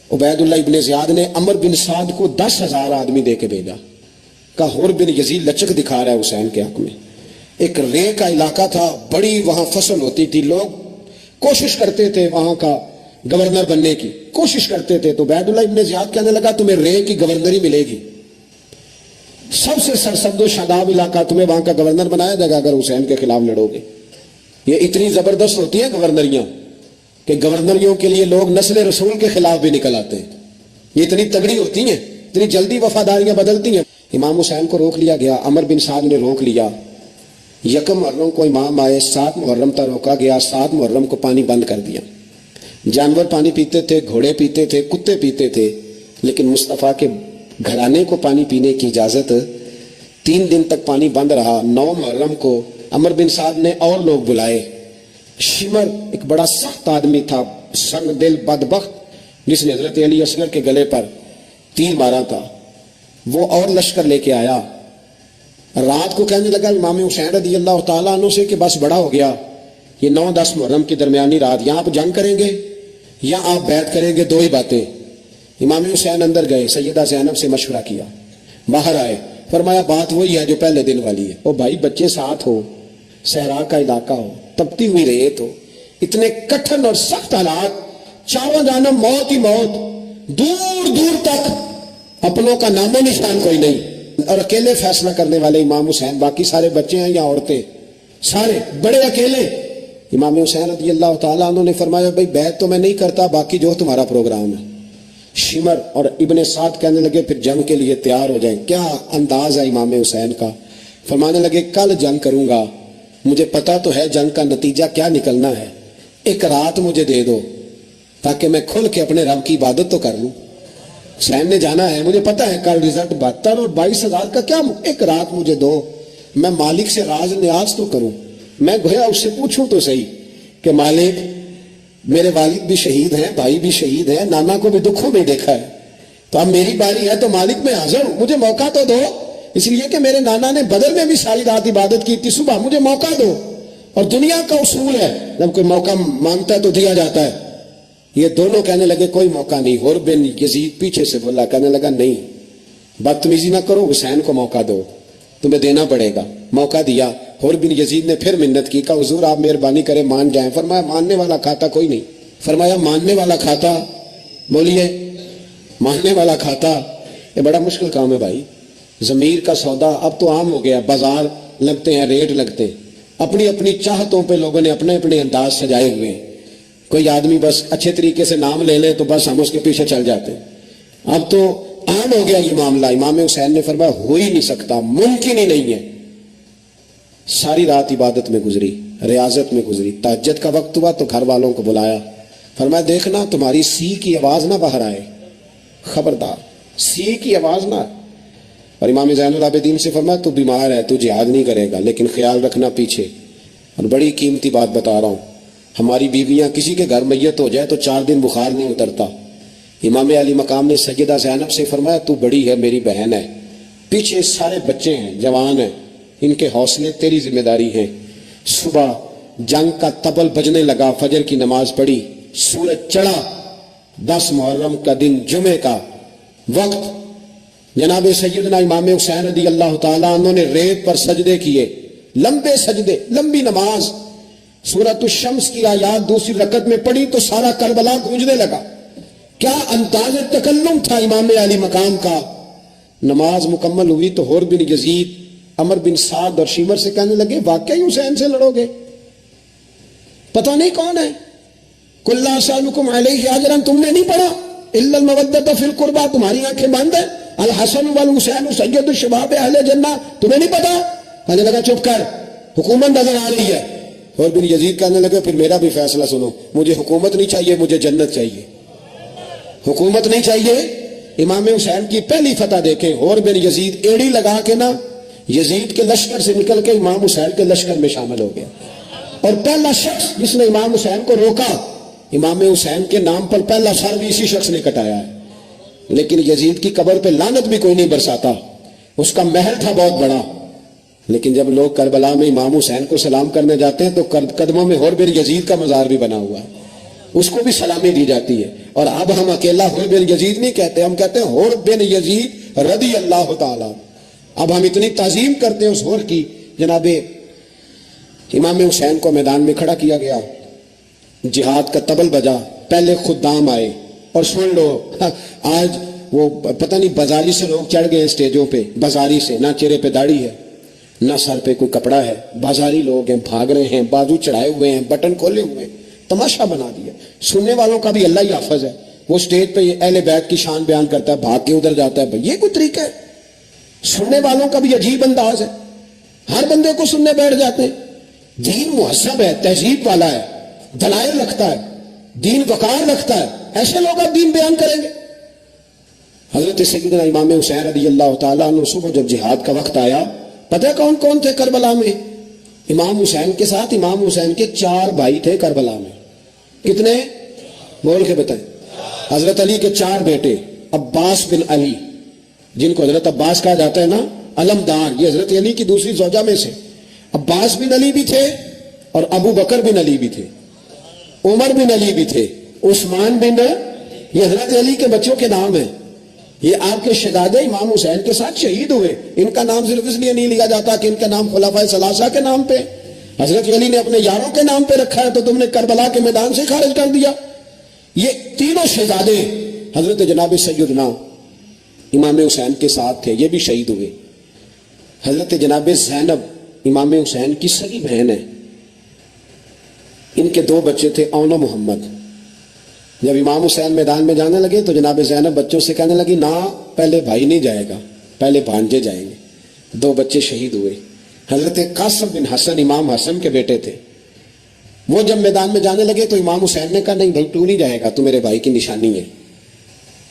عبید اللہ ابن زیاد نے عمر بن سعد کو 10,000 آدمی دے کے بھیجا. کہا حور بن یزید لچک دکھا رہا ہے حسین کے حق میں. ایک رے کا علاقہ تھا, بڑی وہاں فصل ہوتی تھی, لوگ کوشش کرتے تھے وہاں کا گورنر بننے کی کوشش کرتے تھے. تو عبید اللہ ابن زیاد کہنے لگا تمہیں رے کی گورنری ملے گی, سب سے سرسبز و شاداب علاقہ, تمہیں وہاں کا گورنر بنایا جائے گا اگر حسین کے خلاف لڑو گے. یہ اتنی زبردست ہوتی ہیں گورنریاں کہ گورنریوں کے لیے لوگ نسل رسول کے خلاف بھی نکل آتے ہیں. یہ اتنی تگڑی ہوتی ہیں, اتنی جلدی وفاداریاں بدلتی ہیں. امام حسین کو روک لیا گیا, عمر بن سعد نے روک لیا. 1 محرم کو امام آئے, 7 محرم تک روکا گیا, 7 محرم کو پانی بند کر دیا. جانور پانی پیتے تھے, گھوڑے پیتے تھے, کتے پیتے تھے, لیکن مصطفیٰ کے گھرانے کو پانی پینے کی اجازت. 3 دن تک پانی بند رہا. 9 محرم کو عمر بن سعد نے اور لوگ بلائے. شمر ایک بڑا سخت آدمی تھا, سنگ دل بدبخت, جس نے حضرت علی اصغر کے گلے پر تیر مارا تھا, وہ اور لشکر لے کے آیا. رات کو کہنے لگا امام حسین رضی اللہ تعالیٰ عنہ سے کہ بس بڑا ہو گیا, یہ 9-10 محرم کی درمیانی رات, یا آپ جنگ کریں گے یا آپ بیعت کریں گے, 2 ہی باتیں. امام حسین اندر گئے, سیدہ زینب سے مشورہ کیا, باہر آئے, فرمایا بات وہی ہے جو پہلے دن والی ہے. او بھائی بچے ساتھ ہو, صحرا کا علاقہ ہو, تپتی ہوئی ریت ہو, اتنے کٹھن اور سخت حالات, چاروں جانب موت ہی موت, دور دور تک اپنوں کا نام و نشان کوئی نہیں، اور اکیلے فیصلہ کرنے والے امام حسین، باقی سارے بچے ہیں یا عورتیں، سارے بڑے اکیلے۔ امام حسین رضی اللہ تعالیٰ عنہ نے فرمایا بھائی بیعت تو میں نہیں کرتا، باقی جو تمہارا پروگرام ہے۔ شمر اور ابن سعد کہنے لگے پھر جنگ کے لیے تیار ہو جائیں۔ کیا انداز ہے امام حسین کا، فرمانے لگے کل جنگ کروں گا، مجھے پتا تو ہے جنگ کا نتیجہ کیا نکلنا ہے، ایک رات مجھے دے دو تاکہ میں کھل کے اپنے رب کی عبادت تو کر لوں۔ حسین نے جانا ہے، مجھے پتا ہے کل رزلٹ 72 اور 22,000 کا کیا، ایک رات مجھے دو، میں مالک سے راز نیاز تو کروں، میں گویا اس سے پوچھوں تو صحیح کہ مالک میرے والد بھی شہید ہیں، بھائی بھی شہید ہیں، نانا کو بھی دکھوں میں دیکھا ہے، تو اب میری باری ہے تو مالک میں حاضر ہوں، مجھے موقع تو دو، اس لیے کہ میرے نانا نے بدر میں بھی ساری رات عبادت کی تھی، صبح مجھے موقع دو۔ اور دنیا کا اصول ہے جب کوئی موقع مانگتا ہے تو دیا جاتا ہے۔ یہ دونوں کہنے لگے کوئی موقع نہیں۔ حر بن یزید پیچھے سے بولا، کہنے لگا نہیں بدتمیزی نہ کرو، حسین کو موقع دو، تمہیں دینا پڑے گا۔ موقع دیا۔ حر بن یزید نے پھر منت کی، کہا حضور آپ مہربانی کریں مان جائیں۔ فرمایا ماننے والا کھاتا کوئی نہیں۔ فرمایا ماننے والا کھاتا، بولیے ماننے والا کھاتا، یہ بڑا مشکل کام ہے بھائی۔ ضمیر کا سودا اب تو عام ہو گیا، بازار لگتے ہیں، ریٹ لگتے ہیں، اپنی اپنی چاہتوں پہ لوگوں نے اپنے اپنے انداز سجائے ہوئے ہیں۔ کوئی آدمی بس اچھے طریقے سے نام لے لے تو بس ہم اس کے پیچھے چل جاتے ہیں۔ اب تو عام ہو گیا یہ معاملہ۔ امام حسین نے فرمایا ہو ہی نہیں سکتا، ممکن ہی نہیں ہے۔ ساری رات عبادت میں گزری، ریاضت میں گزری۔ تہجد کا وقت ہوا تو گھر والوں کو بلایا، فرمایا دیکھنا تمہاری سی کی آواز نہ باہر آئے، خبردار سی کی آواز نہ۔ اور امام زین العابدین سے فرمایا تو بیمار ہے، تو جہاد نہیں کرے گا، لیکن خیال رکھنا پیچھے۔ اور بڑی قیمتی بات بتا رہا ہوں، ہماری بیویاں کسی کے گھر میت ہو جائے تو 4 دن بخار نہیں اترتا۔ امام علی مقام نے سیدہ زینب سے فرمایا تو بڑی ہے، میری بہن ہے، پیچھے سارے بچے ہیں، جوان ہیں، ان کے حوصلے تیری ذمہ داری ہیں۔ صبح جنگ کا طبل بجنے لگا، فجر کی نماز پڑھی، سورج چڑھا، 10 محرم کا دن، جمعے کا وقت۔ جناب سیدنا امام حسین رضی اللہ تعالیٰ عنہ نے ریت پر سجدے کیے، لمبے سجدے، لمبی نماز۔ سورۃ الشمس کی آیات دوسری رکعت میں پڑھی تو سارا کربلا گونجنے لگا۔ کیا انداز تکلم تھا امام علی مقام کا۔ نماز مکمل ہوئی تو حر بن یزید، عمر بن سعد اور شیمر سے کہنے لگے واقعی حسین سے لڑو گے؟ پتہ نہیں کون ہے۔ قل لا اسألکم علیہ اجرا، تم نے نہیں پڑھا؟ الا المودۃ فی القربى، تمہاری آنکھیں بند ہیں۔ الحسن والحسین سید الشباب اہل جنہ، تمہیں نہیں پتا؟ کہنے لگا چپ کر، حکومت نظر آ رہی ہے۔ اور بن یزید کہنے لگے پھر میرا بھی فیصلہ سنو، مجھے حکومت نہیں چاہیے، مجھے جنت چاہیے۔ حکومت نہیں چاہیے۔ امام حسین کی پہلی فتح دیکھیں، اور بن یزید ایڑی لگا کے نا یزید کے لشکر سے نکل کے امام حسین کے لشکر میں شامل ہو گیا، اور پہلا شخص جس نے امام حسین کو روکا، امام حسین کے نام پر پہلا سر بھی اسی شخص نے کٹایا ہے۔ لیکن یزید کی قبر پہ لعنت بھی کوئی نہیں برساتا، اس کا محل تھا بہت بڑا، لیکن جب لوگ کربلا میں امام حسین کو سلام کرنے جاتے ہیں تو قدموں میں حر بن یزید کا مزار بھی بنا ہوا ہے، اس کو بھی سلامی دی جاتی ہے۔ اور اب ہم اکیلا حر بن یزید نہیں کہتے، ہم کہتے ہیں حر بن یزید رضی اللہ تعالیٰ۔ اب ہم اتنی تعظیم کرتے ہیں اس حر کی۔ جناب امام حسین کو میدان میں کھڑا کیا گیا، جہاد کا طبل بجا، پہلے خدام آئے، اور سن لو آج وہ پتہ نہیں بازاری سے لوگ چڑھ گئے اسٹیجوں پہ، بازاری سے، نہ چہرے پہ داڑھی ہے نہ سر پہ کوئی کپڑا ہے، بازاری لوگ ہیں، بھاگ رہے ہیں، بازو چڑھائے ہوئے ہیں، بٹن کھولے ہوئے ہیں، تماشا بنا دیا۔ سننے والوں کا بھی اللہ ہی حافظ ہے، وہ اسٹیج پہ اہل بیت کی شان بیان کرتا ہے، بھاگ کے ادھر جاتا ہے، بھئی یہ کوئی طریقہ ہے؟ سننے والوں کا بھی عجیب انداز ہے، ہر بندے کو سننے بیٹھ جاتے ہیں۔ دین مہذب ہے، تہذیب والا ہے، دلائل رکھتا ہے، دین وقار رکھتا ہے، ایسے لوگ اب دین بیان کریں گے؟ حضرت سیدنا امام حسین رضی اللہ تعالیٰ عنہ صبح جب جہاد کا وقت آیا، پتہ کون کون تھے کربلا میں؟ امام حسین کے ساتھ امام حسین کے 4 بھائی تھے کربلا میں۔ کتنے؟ بول کے بتائیں۔ حضرت علی کے 4 بیٹے، عباس بن علی، جن کو حضرت عباس کہا جاتا ہے نا، علمدار، یہ حضرت علی کی دوسری زوجہ میں سے۔ عباس بن علی بھی تھے اور ابو بکر بن علی بھی تھے، عمر بن علی بھی تھے، عثمان بن، یہ حضرت علی کے بچوں کے نام ہیں۔ یہ آپ کے شہزادے امام حسین کے ساتھ شہید ہوئے، ان کا نام صرف اس لیے نہیں لیا جاتا کہ ان کا نام خلفائے ثلاثہ کے نام پہ، حضرت علی نے اپنے یاروں کے نام پہ رکھا ہے، تو تم نے کربلا کے میدان سے خارج کر دیا۔ یہ تینوں شہزادے حضرت جناب سیدنا امام حسین کے ساتھ تھے، یہ بھی شہید ہوئے۔ حضرت جناب زینب امام حسین کی سگی بہن ہے، ان کے 2 بچے تھے، اون و محمد۔ جب امام حسین میدان میں جانے لگے تو جناب زینب بچوں سے کہنے لگی نہ، پہلے بھائی نہیں جائے گا، پہلے بھانجے جائیں گے۔ 2 بچے شہید ہوئے۔ حضرت قاسم بن حسن امام حسن کے بیٹے تھے، وہ جب میدان میں جانے لگے تو امام حسین نے کہا نہیں بھائی تو نہیں جائے گا، تو میرے بھائی کی نشانی ہے،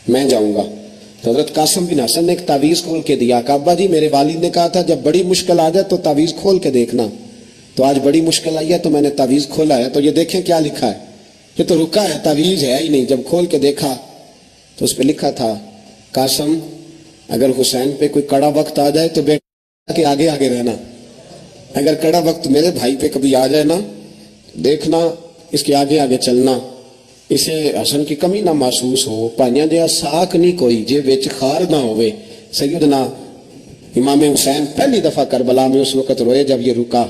میں جاؤں گا۔ تو حضرت قاسم بن حسن نے ایک تعویذ کھول کے دیا کہ ابا جی میرے والد نے کہا تھا جب بڑی مشکل آ جائے تو تعویذ کھول کے دیکھنا، تو آج بڑی مشکل آئی ہے تو میں نے تعویذ کھولا ہے، تو یہ دیکھیں کیا لکھا ہے، یہ تو رکا ہے، تعویذ ہے ہی نہیں۔ جب کھول کے دیکھا تو اس پہ لکھا تھا قاسم اگر حسین پہ کوئی کڑا وقت آ جائے تو بیٹا کے آگے آگے رہنا، اگر کڑا وقت میرے بھائی پہ کبھی آ جائے نا دیکھنا اس کے آگے آگے چلنا، اسے حسن کی کمی نہ محسوس ہو، پائیاں جہاں ساک نہیں کوئی جے وچ خار نہ ہوئے۔ سیدنا امام حسین پہلی دفعہ کربلا میں اس وقت روئے جب یہ رکا،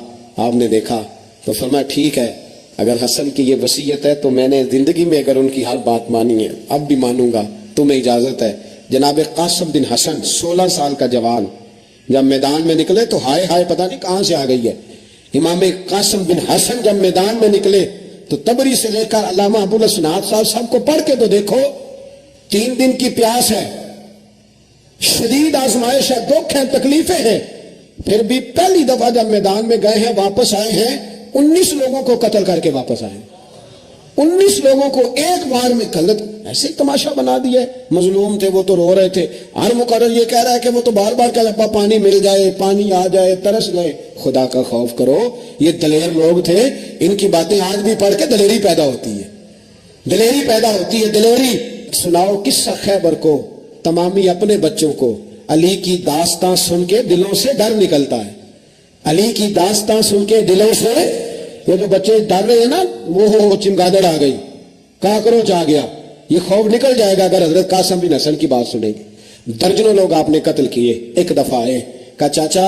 آپ نے دیکھا تو فرمایا ٹھیک ہے، اگر حسن کی یہ وصیت ہے تو میں نے زندگی میں اگر ان کی ہر بات مانی ہے اب بھی مانوں گا، تمہیں اجازت ہے۔ جناب قاسم بن حسن 16 سال کا جوان جب میدان میں نکلے تو ہائے ہائے پتہ نہیں کہاں سے آ گئی ہے۔ امام قاسم بن حسن جب میدان میں نکلے تو تبری سے لے کر علامہ ابو الاسناد صاحب کو پڑھ کے تو دیکھو، 3 دن کی پیاس ہے، شدید آزمائش ہے، دکھ ہے، تکلیفیں ہیں، پھر بھی پہلی دفعہ جب میدان میں گئے ہیں واپس آئے ہیں 19 لوگوں کو قتل کر کے واپس آئے ہیں، 19 لوگوں کو ایک بار میں قتل، ایسے تماشا بنا دیا ہے۔ مظلوم تھے وہ تو رو رہے تھے، ہر مقرر یہ کہہ رہا ہے کہ وہ تو بار بار کہہ رہا پانی مل جائے، پانی آ جائے، ترس گئے۔ خدا کا خوف کرو، یہ دلیر لوگ تھے، ان کی باتیں آج بھی پڑھ کے دلیری پیدا ہوتی ہے، دلیری پیدا ہوتی ہے، دلیری۔ سناؤ قصہ خیبر کو، تمامی اپنے بچوں کو، علی کی داستان سن کے دلوں سے ڈر نکلتا ہے، علی کی داستان سن کے دلوں سے، یہ جو بچے ڈر رہے ہیں نا وہ چمگادڑ آ گئی، کاکروچ آ گیا، یہ خوف نکل جائے گا اگر حضرت قاسم بن حسن کی بات سنیں گے۔ درجنوں لوگ آپ نے قتل کیے، ایک دفعہ آئے کہا چاچا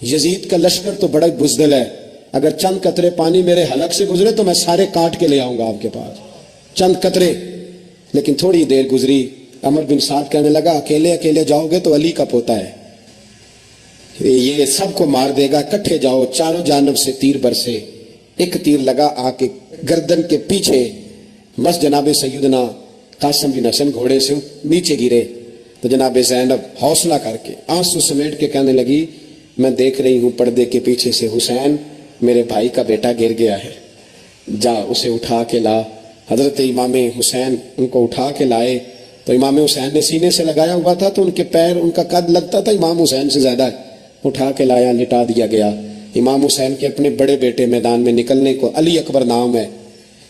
یزید کا لشکر تو بڑا بزدل ہے، اگر چند قطرے پانی میرے حلق سے گزرے تو میں سارے کاٹ کے لے آؤں گا آپ کے پاس، چند قطرے۔ لیکن تھوڑی دیر گزری، عمر بن سعد کہنے لگا اکیلے اکیلے جاؤ گے تو علی کا پوتا ہے، یہ سب کو مار دے گا، کٹھے جاؤ، چاروں جانب سے تیر برسے، ایک تیر لگا آ کے گردن کے پیچھے، بس جناب سیدنا قاسم بن حسن گھوڑے سے نیچے گرے۔ تو جناب زینب حوصلہ کر کے آنسو سمیٹ کے کہنے لگی میں دیکھ رہی ہوں پردے کے پیچھے سے حسین میرے بھائی کا بیٹا گر گیا ہے، جا اسے اٹھا کے لا۔ حضرت امام حسین ان کو اٹھا کے لائے تو امام حسین نے سینے سے لگایا ہوا تھا تو ان کے پیر، ان کا قد لگتا تھا امام حسین سے زیادہ ہے، اٹھا کے لایا، لٹا دیا گیا۔ امام حسین کے اپنے بڑے بیٹے میدان میں نکلنے کو، علی اکبر نام ہے،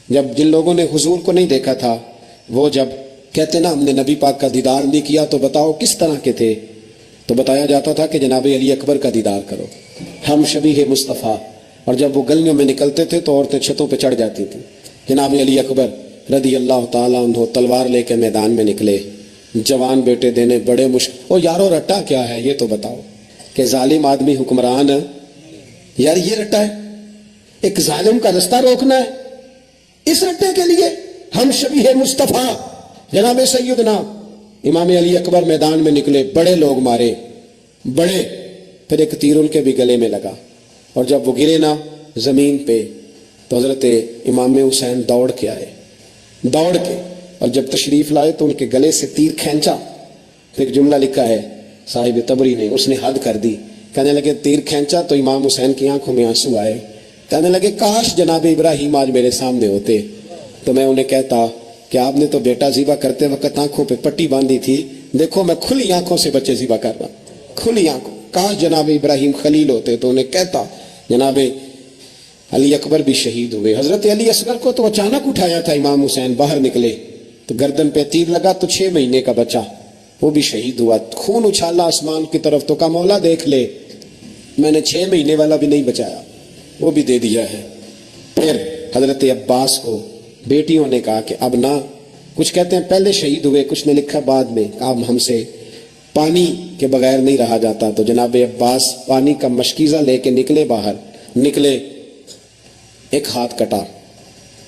جب جن لوگوں نے حضور کو نہیں دیکھا تھا وہ جب کہتے نا ہم نے نبی پاک کا دیدار نہیں کیا تو بتاؤ کس طرح کے تھے، تو بتایا جاتا تھا کہ جناب علی اکبر کا دیدار کرو، ہم شبیہ مصطفیٰ۔ اور جب وہ گلیوں میں نکلتے تھے تو عورتیں چھتوں پہ چڑھ جاتی تھیں۔ جناب علی اکبر رضی اللہ تعالیٰ عنہ تلوار لے کے میدان میں نکلے، جوان بیٹے دینے بڑے مشکل۔ او یارو رٹا کیا ہے یہ تو بتاؤ، کہ ظالم آدمی حکمران، یار یہ رٹا ہے، ایک ظالم کا رستہ روکنا ہے، اس رٹے کے لیے ہم شبیہ مصطفیٰ۔ جناب سیدنا امام علی اکبر میدان میں نکلے، بڑے لوگ مارے، بڑے، پھر ایک تیر ان کے بھی گلے میں لگا، اور جب وہ گرے نا زمین پہ تو حضرت امام حسین دوڑ کے آئے، دوڑ کے، اور جب تشریف لائے تو ان کے گلے سے تیر کھینچا۔ پھر ایک جملہ لکھا ہے صاحب تبری نے، اس نے حد کر دی، کہنے لگے تیر کھینچا تو امام حسین کی آنکھوں میں آنسو آئے، کہنے لگے کاش جناب ابراہیم آج میرے سامنے ہوتے تو میں انہیں کہتا کہ آپ نے تو بیٹا ذبح کرتے وقت آنکھوں پہ پٹی باندھی تھی، دیکھو میں کھلی آنکھوں سے بچے ذبح کر رہا ہوں، کھلی آنکھوں، کاش جناب ابراہیم خلیل ہوتے تو انہیں کہتا۔ جناب علی اکبر بھی شہید ہوئے۔ حضرت علی اصغر کو تو اچانک اٹھایا تھا امام حسین، باہر نکلے تو گردن پہ تیر لگا تو 6 مہینے کا بچہ وہ بھی شہید ہوا، خون اچھالا آسمان کی طرف تو کہا مولا دیکھ لے میں نے 6 مہینے والا بھی نہیں بچایا، وہ بھی دے دیا ہے۔ پھر حضرت عباس کو بیٹیوں نے کہا کہ اب نہ، کچھ کہتے ہیں پہلے شہید ہوئے، کچھ نے لکھا بعد میں، اب ہم سے پانی کے بغیر نہیں رہا جاتا، تو جناب عباس پانی کا مشکیزہ لے کے نکلے، باہر نکلے، ایک ہاتھ کٹا،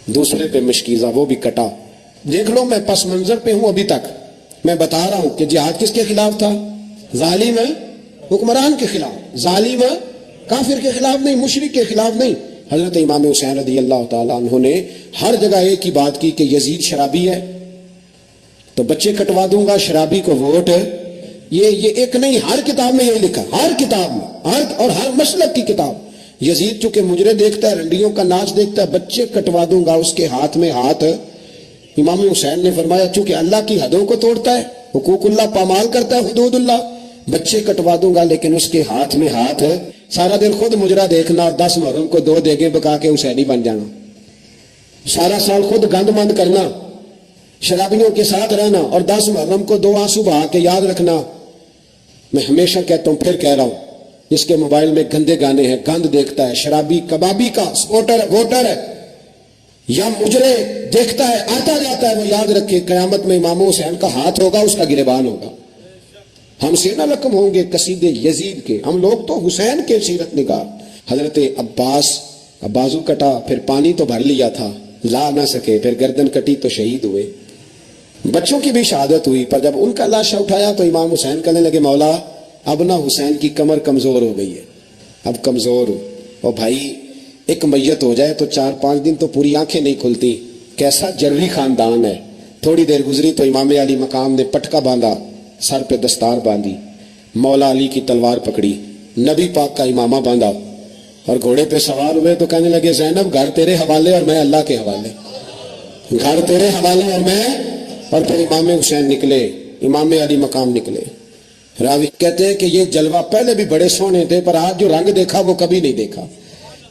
دوسرے پہ مشکیزہ وہ بھی کٹا، دیکھ لو میں پس منظر پہ ہوں ابھی تک، میں بتا رہا ہوں کہ جہاد کس کے خلاف تھا؟ ظالم حکمران کے خلاف، ظالم کافر کے خلاف نہیں، مشرک کے خلاف نہیں۔ حضرت امام حسین رضی اللہ تعالیٰ عنہ نے ہر جگہ ایک ہی بات کی کہ یزید شرابی ہے تو بچے کٹوا دوں گا، شرابی کو ووٹ۔ یہ ایک نہیں، ہر کتاب میں یہ لکھا، ہر کتاب میں، اور ہر مسلک کی کتاب۔ یزید چونکہ مجرے دیکھتا ہے، رنڈیوں کا ناچ دیکھتا ہے، بچے کٹوا دوں گا، اس کے ہاتھ میں ہاتھ۔ امام حسین نے فرمایا چونکہ اللہ کی حدوں کو توڑتا ہے، حقوق اللہ پامال کرتا ہے، حدود اللہ، بچے کٹوا دوں گا لیکن اس کے ہاتھ میں ہاتھ۔ سارا دن خود مجرا دیکھنا اور 10 محرم کو 2 دیگیں پکا کے حسینی بن جانا، سارا سال خود گند مند کرنا، شرابیوں کے ساتھ رہنا اور 10 محرم کو 2 آنسو بہا کے یاد رکھنا۔ میں ہمیشہ کہتا ہوں، پھر کہہ رہا ہوں، جس کے موبائل میں گندے گانے ہیں، گند دیکھتا ہے، شرابی کبابی کا سپورٹر ہے، ووٹر ہے، یا مجرے دیکھتا ہے، آتا جاتا ہے، وہ یاد رکھے قیامت میں امام حسین کا ہاتھ ہوگا، اس کا گریبان ہوگا۔ ہم سے نہ رقم ہوں گے قصیدے یزید کے، ہم لوگ تو حسین کے سیرت نگار۔ حضرت عباس کا بازو کٹا، پھر پانی تو بھر لیا تھا، لا نہ سکے، پھر گردن کٹی تو شہید ہوئے۔ بچوں کی بھی شہادت ہوئی، پر جب ان کا لاشا اٹھایا تو امام حسین کہنے لگے مولا اب نہ حسین کی کمر کمزور ہو گئی ہے، اب کمزور ہو، اور بھائی ایک میت ہو جائے تو 4-5 دن تو پوری آنکھیں نہیں کھلتی، کیسا جروی خاندان ہے۔ تھوڑی دیر گزری تو امام علی مقام نے پٹکا باندھا، سر پہ دستار باندھی، مولا علی کی تلوار پکڑی، نبی پاک کا امامہ باندھا اور گھوڑے پہ سوار ہوئے تو کہنے لگے زینب گھر تیرے حوالے اور میں اللہ کے حوالے، گھر تیرے حوالے اور میں۔ اور پھر امام حسین نکلے، امام علی مقام نکلے۔ راوی کہتے ہیں کہ یہ جلوہ پہلے بھی بڑے سونے تھے، پر آج جو رنگ دیکھا وہ کبھی نہیں دیکھا۔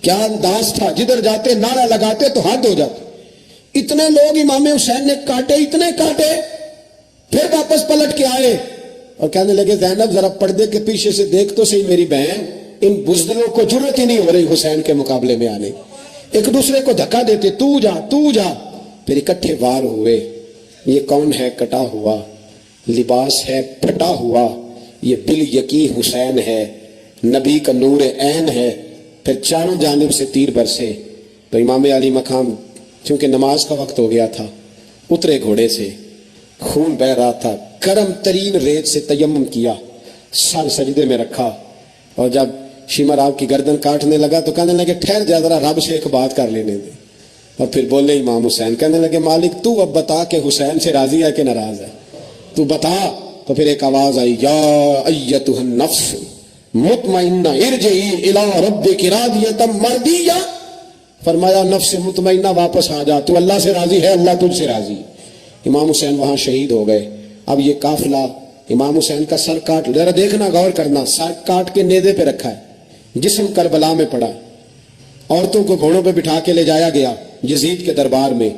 کیا انداز تھا، جدھر جاتے نعرہ لگاتے تو حد ہو جاتے۔ اتنے لوگ امام حسین نے کاٹے، اتنے کاٹے، پھر واپس پلٹ کے آئے اور کہنے لگے زینب ذرا پردے کے پیچھے سے دیکھ تو صحیح میری بہن، ان بزدلوں کو جرت ہی نہیں ہو رہی حسین کے مقابلے میں آنے، ایک دوسرے کو دھکا دیتے، تو جا تو جا۔ پھر اکٹھے وار ہوئے۔ یہ کون ہے کٹا ہوا، لباس ہے پھٹا ہوا، یہ بال یقین حسین ہے، نبی کا نور عین ہے۔ پھر چاروں جانب سے تیر برسے تو امام علی مقام چونکہ نماز کا وقت ہو گیا تھا، اترے گھوڑے سے، خون بہ رہا تھا، گرم ترین ریت سے تیمم کیا، سر سجدے میں رکھا، اور جب شمر آپ کی گردن کاٹنے لگا تو کہنے لگے ٹھہر جا ذرا رب سے ایک بات کر لینے دے۔ اور پھر بولے امام حسین، کہنے لگے مالک تو اب بتا کہ حسین سے راضی ہے کہ ناراض ہے، تو بتا۔ تو پھر ایک آواز آئی، یا ایتھا النفس مطمئنہ ارجعی الی ربک راضیۃ مرضیہ، فرمایا نفس مطمئنہ واپس آ جا، تو اللہ سے راضی ہے، اللہ تجھ سے راضی۔ امام حسین وہاں شہید ہو گئے۔ اب یہ قافلہ امام حسین کا سر کاٹ، ذرا دیکھنا غور کرنا، سر کاٹ کے نیزے پہ رکھا ہے، جسم کربلا میں پڑا، عورتوں کو گھوڑوں پہ بٹھا کے لے جایا گیا یزید کے دربار میں۔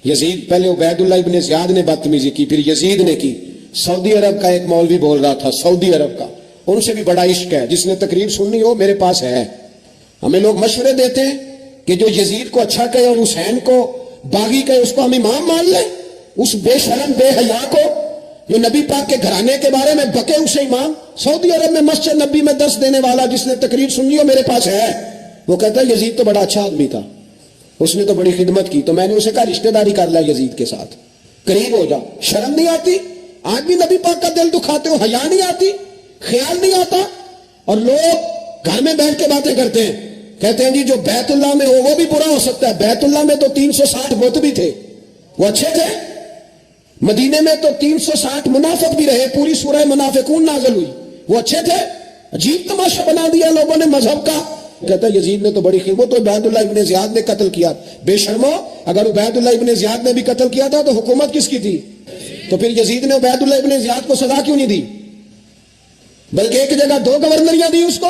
یزید پہلے عبید اللہ ابن زیاد نے بدتمیزی کی، پھر یزید نے کی۔ سعودی عرب کا ایک مولوی بول رہا تھا، سعودی عرب کا، ان سے بھی بڑا عشق ہے، جس نے تقریر سننی ہو میرے پاس ہے۔ ہمیں لوگ مشورے دیتے ہیں کہ جو یزید کو اچھا کہے اور حسین کو باغی کہے اس کو ہم امام مان لیں، اس بے شرم بے حیا کو جو نبی پاک کے گھرانے کے بارے میں بکے اسے امام۔ سعودی عرب میں مسجد نبی میں درس دینے والا جس نے تقریر سننی ہو میرے پاس ہے، وہ کہتا ہے یزید تو بڑا اچھا آدمی تھا، اس نے تو بڑی خدمت کی، تو میں نے اسے کہا رشتہ داری کر لیا یزید کے ساتھ، قریب ہو جا۔ شرم نہیں آتی؟ آج بھی نبی پاک کا دل دکھاتے ہو، حیا نہیں آتی، خیال نہیں آتا؟ اور لوگ گھر میں بیٹھ کے باتیں کرتے ہیں، کہتے ہیں جی جو بیت اللہ میں ہو وہ بھی برا ہو سکتا ہے۔ بیت اللہ میں تو 360 بت بھی تھے، وہ اچھے تھے۔ مدینے میں تو 360 منافق بھی رہے، پوری سورہ منافقون نازل ہوئی، وہ اچھے تھے۔ عجیب تماشا بنا دیا لوگوں نے مذہب کا۔ کہتا ہے یزید نے تو بڑی خدمت، تو عبید اللہ ابن زیاد نے قتل کیا۔ بے شرمو، اگر عبید اللہ ابن زیاد نے بھی قتل کیا تھا تو حکومت کس کی تھی؟ تو پھر یزید نے عبید اللہ ابن زیاد کو سزا کیوں نہیں دی، بلکہ ایک جگہ 2 گورنریاں دی اس کو؟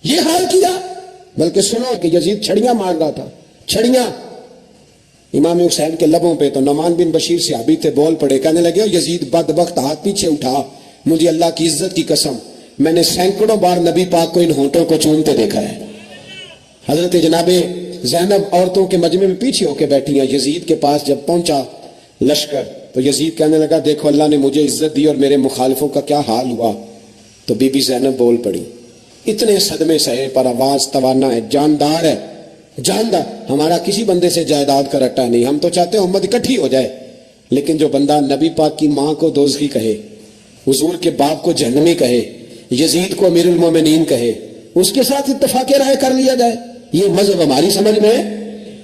یہ حال کیا۔ بلکہ سنو کہ یزید چھڑیاں مار رہا تھا، چھڑیاں امام حسین کے لبوں پہ۔ تو نعمان بن بشیر صحابی تھے، بول پڑے، کہنے لگے یزید بدبخت ہاتھ پیچھے اٹھا، مجھے اللہ کی عزت کی قسم میں نے سینکڑوں بار نبی پاک کو ان ہونٹوں کو چومتے دیکھا ہے۔ حضرت جناب زینب عورتوں کے مجمع میں پیچھے ہو کے بیٹھی ہیں۔ یزید کے پاس جب پہنچا لشکر تو یزید کہنے لگا دیکھو اللہ نے مجھے عزت دی اور میرے مخالفوں کا کیا حال ہوا۔ تو بی بی زینب بول پڑی، اتنے صدمے سہے پر آواز توانا ہے، جاندار ہے، جاندار۔ ہمارا کسی بندے سے جائیداد کا رٹا نہیں، ہم تو چاہتے ہیں امت اکٹھی ہو جائے، لیکن جو بندہ نبی پاک کی ماں کو دوزخی کہے، حضور کے باپ کو جہنمی کہے، یزید کو امیر المومنین کہے، اس کے ساتھ اتفاق رائے کر لیا جائے، یہ مذہب ہماری سمجھ میں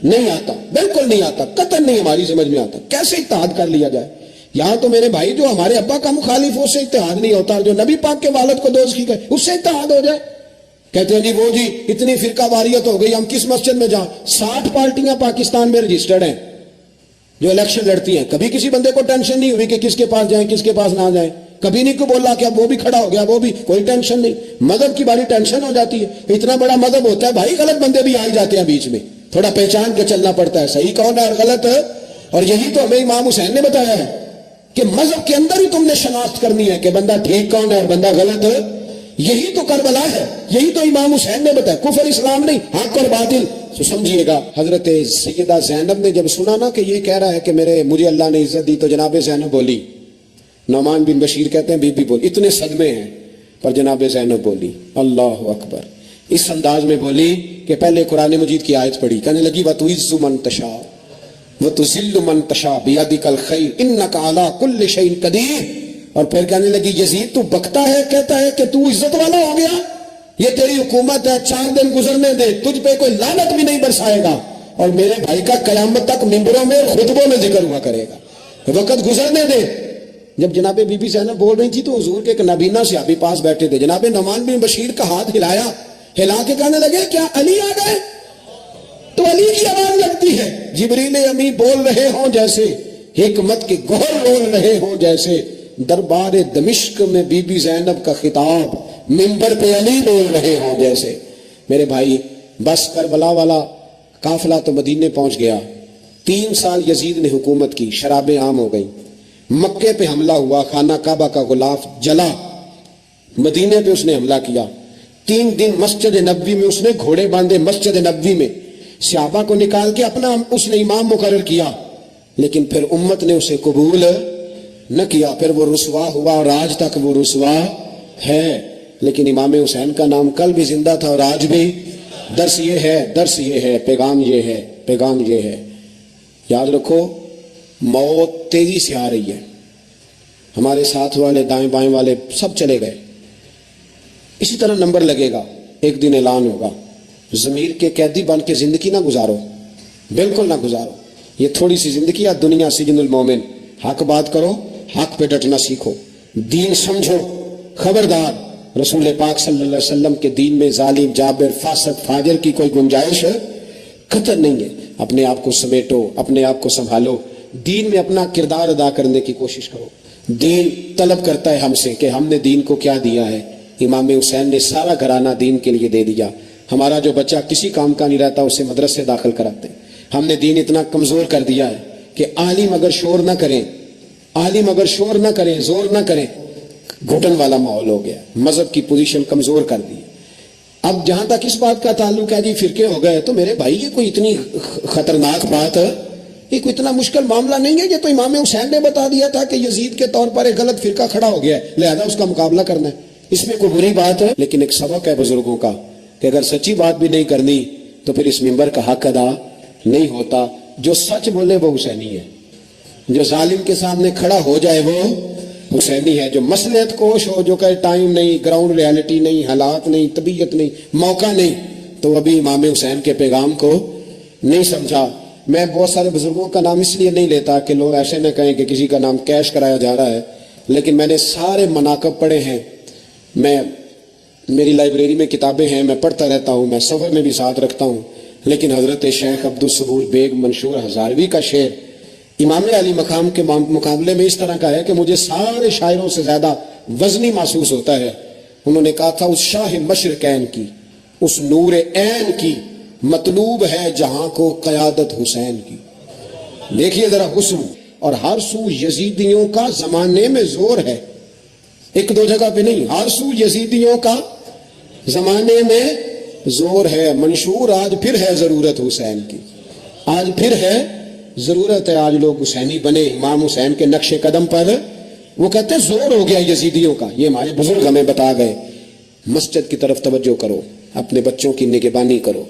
نہیں آتا، بالکل نہیں آتا، قطعاً نہیں ہماری سمجھ میں آتا۔ کیسے اتحاد کر لیا جائے؟ یہاں تو میرے بھائی جو ہمارے ابا کا مخالف ہو اس سے اتحاد نہیں ہوتا، جو نبی پاک کے والد کو دوزخی کہے اس سے اتحاد ہو جائے۔ کہتے ہیں جی وہ جی اتنی فرقہ واریت ہو گئی، ہم کس مسجد میں جائیں؟ 60 پارٹیاں پاکستان میں رجسٹرڈ ہیں جو الیکشن لڑتی ہیں، کبھی کسی بندے کو ٹینشن نہیں ہوئی کہ کس کے پاس جائیں کس کے پاس نہ جائیں، کبھی نہیں کوئی بولا کہ اب وہ بھی کھڑا ہو گیا، وہ بھی، کوئی ٹینشن نہیں۔ مذہب کی باری ٹینشن ہو جاتی ہے، اتنا بڑا مذہب ہوتا ہے بھائی، غلط بندے بھی آ جاتے ہیں بیچ میں، تھوڑا پہچان کے چلنا پڑتا ہے صحیح کون ہے اور غلط ہے۔ اور یہی تو ہمیں امام حسین نے بتایا ہے کہ مذہب کے اندر ہی تم نے شناخت کرنی ہے کہ بندہ ٹھیک کون ہے اور بندہ غلط ہے۔ یہی تو کربلا ہے، یہی تو امام حسین نے بتایا، کفر اسلام نہیں، حق اور باطل۔ تو سمجھیے گا، حضرت سیدہ زینب نے جب سنا نا کہ یہ کہہ رہا ہے کہ مجھے اللہ نے عزت دی، تو جناب زینب بولی، نعمان بن بشیر کہتے ہیں بی بی بولی، اتنے صدمے ہیں پر جناب زینب بولی اللہ اکبر، اس انداز میں بولی کہ پہلے قرآن مجید کی آیت پڑھی، کہنے لگی وَتُعِزُّ مَن تَشَاءُ وَتُذِلُّ مَن تَشَاءُ بِيَدِكَ الْخَيْرُ إِنَّكَ عَلَىٰ كُلِّ شَيْءٍ قَدِيرٌ۔ اور پھر کہنے لگی یزید تو بکتا ہے، کہتا ہے کہ تو عزت والا ہو گیا، یہ تیری حکومت ہے، 4 دن گزرنے دے، تجھ پہ کوئی لعنت بھی نہیں برسائے گا، اور میرے بھائی کا قیامت تک ممبروں میں خطبوں میں ذکر ہوا کرے گا، وقت گزرنے دے۔ جب جناب بی بی زینب بول رہی تھی تو حضور کے ایک نابینا صحابی پاس بیٹھے تھے، جناب نعمان بن بشیر کا ہاتھ ہلایا، ہلا کے کہنے لگے کیا علی آ گئے؟ تو علی کی آواز لگتی ہے، جبریل امی بول رہے ہوں جیسے، حکمت کے گوہر بول رہے ہوں جیسے، دربار دمشق میں بی بی زینب کا خطاب منبر پہ علی بول رہے ہوں جیسے۔ میرے بھائی بس کربلا والا قافلہ تو مدینے پہنچ گیا، 3 سال یزید نے حکومت کی، شرابیں عام ہو گئی، مکے پہ حملہ ہوا، خانہ کعبہ کا غلاف جلا، مدینے پہ اس نے حملہ کیا، 3 دن مسجد نبوی میں اس نے گھوڑے باندھے، مسجد نبوی میں صحابہ کو نکال کے اپنا اس نے امام مقرر کیا، لیکن پھر امت نے اسے قبول نہ کیا، پھر وہ رسوا ہوا اور آج تک وہ رسوا ہے۔ لیکن امام حسین کا نام کل بھی زندہ تھا اور آج بھی۔ درس یہ ہے، پیغام یہ ہے، پیغام یہ ہے، یاد رکھو موت تیزی سے آ رہی ہے، ہمارے ساتھ والے دائیں بائیں والے سب چلے گئے، اسی طرح نمبر لگے گا، ایک دن اعلان ہوگا۔ ضمیر کے قیدی بن کے زندگی نہ گزارو، بالکل نہ گزارو، یہ تھوڑی سی زندگی ہے دنیا سجن المومن۔ حق بات کرو، حق پہ ڈٹنا سیکھو، دین سمجھو، خبردار رسول پاک صلی اللہ علیہ وسلم کے دین میں ظالم، جابر، فاسق، فاجر کی کوئی گنجائش قطعاً نہیں ہے۔ اپنے آپ کو سمیٹو، اپنے آپ کو سنبھالو، دین میں اپنا کردار ادا کرنے کی کوشش کرو۔ دین طلب کرتا ہے ہم سے کہ ہم نے دین کو کیا دیا ہے۔ امام حسین نے سارا گھرانہ دین کے لیے دے دیا۔ ہمارا جو بچہ کسی کام کا نہیں رہتا اسے مدرسے داخل کراتے۔ ہم نے دین اتنا کمزور کر دیا ہے کہ عالم اگر شور نہ کریں، زور نہ کریں، گھٹن والا ماحول ہو گیا، مذہب کی پوزیشن کمزور کر دی۔ اب جہاں تک اس بات کا تعلق ہے جی فرقے ہو گئے، تو میرے بھائی یہ کوئی اتنی خطرناک بات ہے، یہ کوئی اتنا مشکل معاملہ نہیں ہے، یہ تو امام حسین نے بتا دیا تھا کہ یزید کے طور پر ایک غلط فرقہ کھڑا ہو گیا ہے، لہذا اس کا مقابلہ کرنا ہے۔ اس میں کوئی بری بات ہے، لیکن ایک سبق ہے بزرگوں کا کہ اگر سچی بات بھی نہیں کرنی تو پھر اس منبر کا حق ادا نہیں ہوتا۔ جو سچ بولے وہ حسینی ہے، جو ظالم کے سامنے کھڑا ہو جائے وہ حسینی ہے، جو مصلحت کوش ہو، جو کہ ٹائم نہیں، گراؤنڈ ریالٹی نہیں، حالات نہیں، طبیعت نہیں، موقع نہیں، تو ابھی امام حسین کے پیغام کو نہیں سمجھا۔ میں بہت سارے بزرگوں کا نام اس لیے نہیں لیتا کہ لوگ ایسے نہ کہیں کہ کسی کا نام کیش کرایا جا رہا ہے، لیکن میں نے سارے مناقب پڑھے ہیں، میری لائبریری میں کتابیں ہیں، میں پڑھتا رہتا ہوں، میں سفر میں بھی ساتھ رکھتا ہوں، لیکن حضرت شیخ عبدالصبور بیگ منشور ہزاروی کا شعر امام علی مقام کے مقابلے میں اس طرح کا ہے کہ مجھے سارے شاعروں سے زیادہ وزنی محسوس ہوتا ہے۔ انہوں نے کہا تھا اس شاہ مشرقین کی، اس نور عین کی، مطلوب ہے جہاں کو قیادت حسین کی۔ دیکھیے ذرا حسن، اور ہر سو یزیدیوں کا زمانے میں زور ہے، ایک دو جگہ پہ نہیں، ہر سو یزیدیوں کا زمانے میں زور ہے۔ منشور آج پھر ہے ضرورت حسین کی، آج پھر ہے ضرورت ہے، آج لوگ حسینی بنے، امام حسین کے نقش قدم پر۔ وہ کہتے ہیں زور ہو گیا یزیدیوں کا، یہ ہمارے بزرگ ہمیں بتا گئے۔ مسجد کی طرف توجہ کرو، اپنے بچوں کی نگہبانی کرو،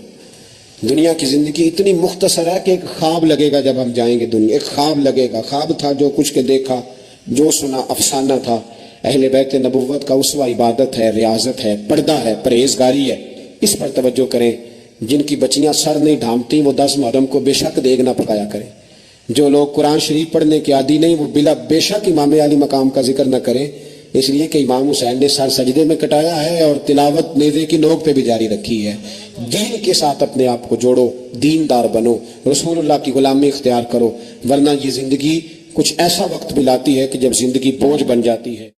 دنیا کی زندگی اتنی مختصر ہے کہ ایک خواب لگے گا جب ہم جائیں گے دنیا، ایک خواب لگے گا، خواب تھا جو کچھ کے دیکھا، جو سنا افسانہ تھا۔ اہل بیت نبوت کا اسوہ عبادت ہے، ریاضت ہے، پردہ ہے، پرہیزگاری ہے، اس پر توجہ کریں۔ جن کی بچیاں سر نہیں ڈھانپتی وہ 10 محرم کو بے شک دیگ نہ پکایا کریں۔ جو لوگ قرآن شریف پڑھنے کے عادی نہیں وہ بے شک امام علی مقام کا ذکر نہ کریں، اس لیے کہ امام حسین نے سر سجدے میں کٹایا ہے اور تلاوت نیزے کی نوک پہ بھی جاری رکھی ہے۔ دین کے ساتھ اپنے آپ کو جوڑو، دیندار بنو، رسول اللہ کی غلامی اختیار کرو، ورنہ یہ زندگی کچھ ایسا وقت بھی لاتی ہے کہ جب زندگی بوجھ بن جاتی ہے۔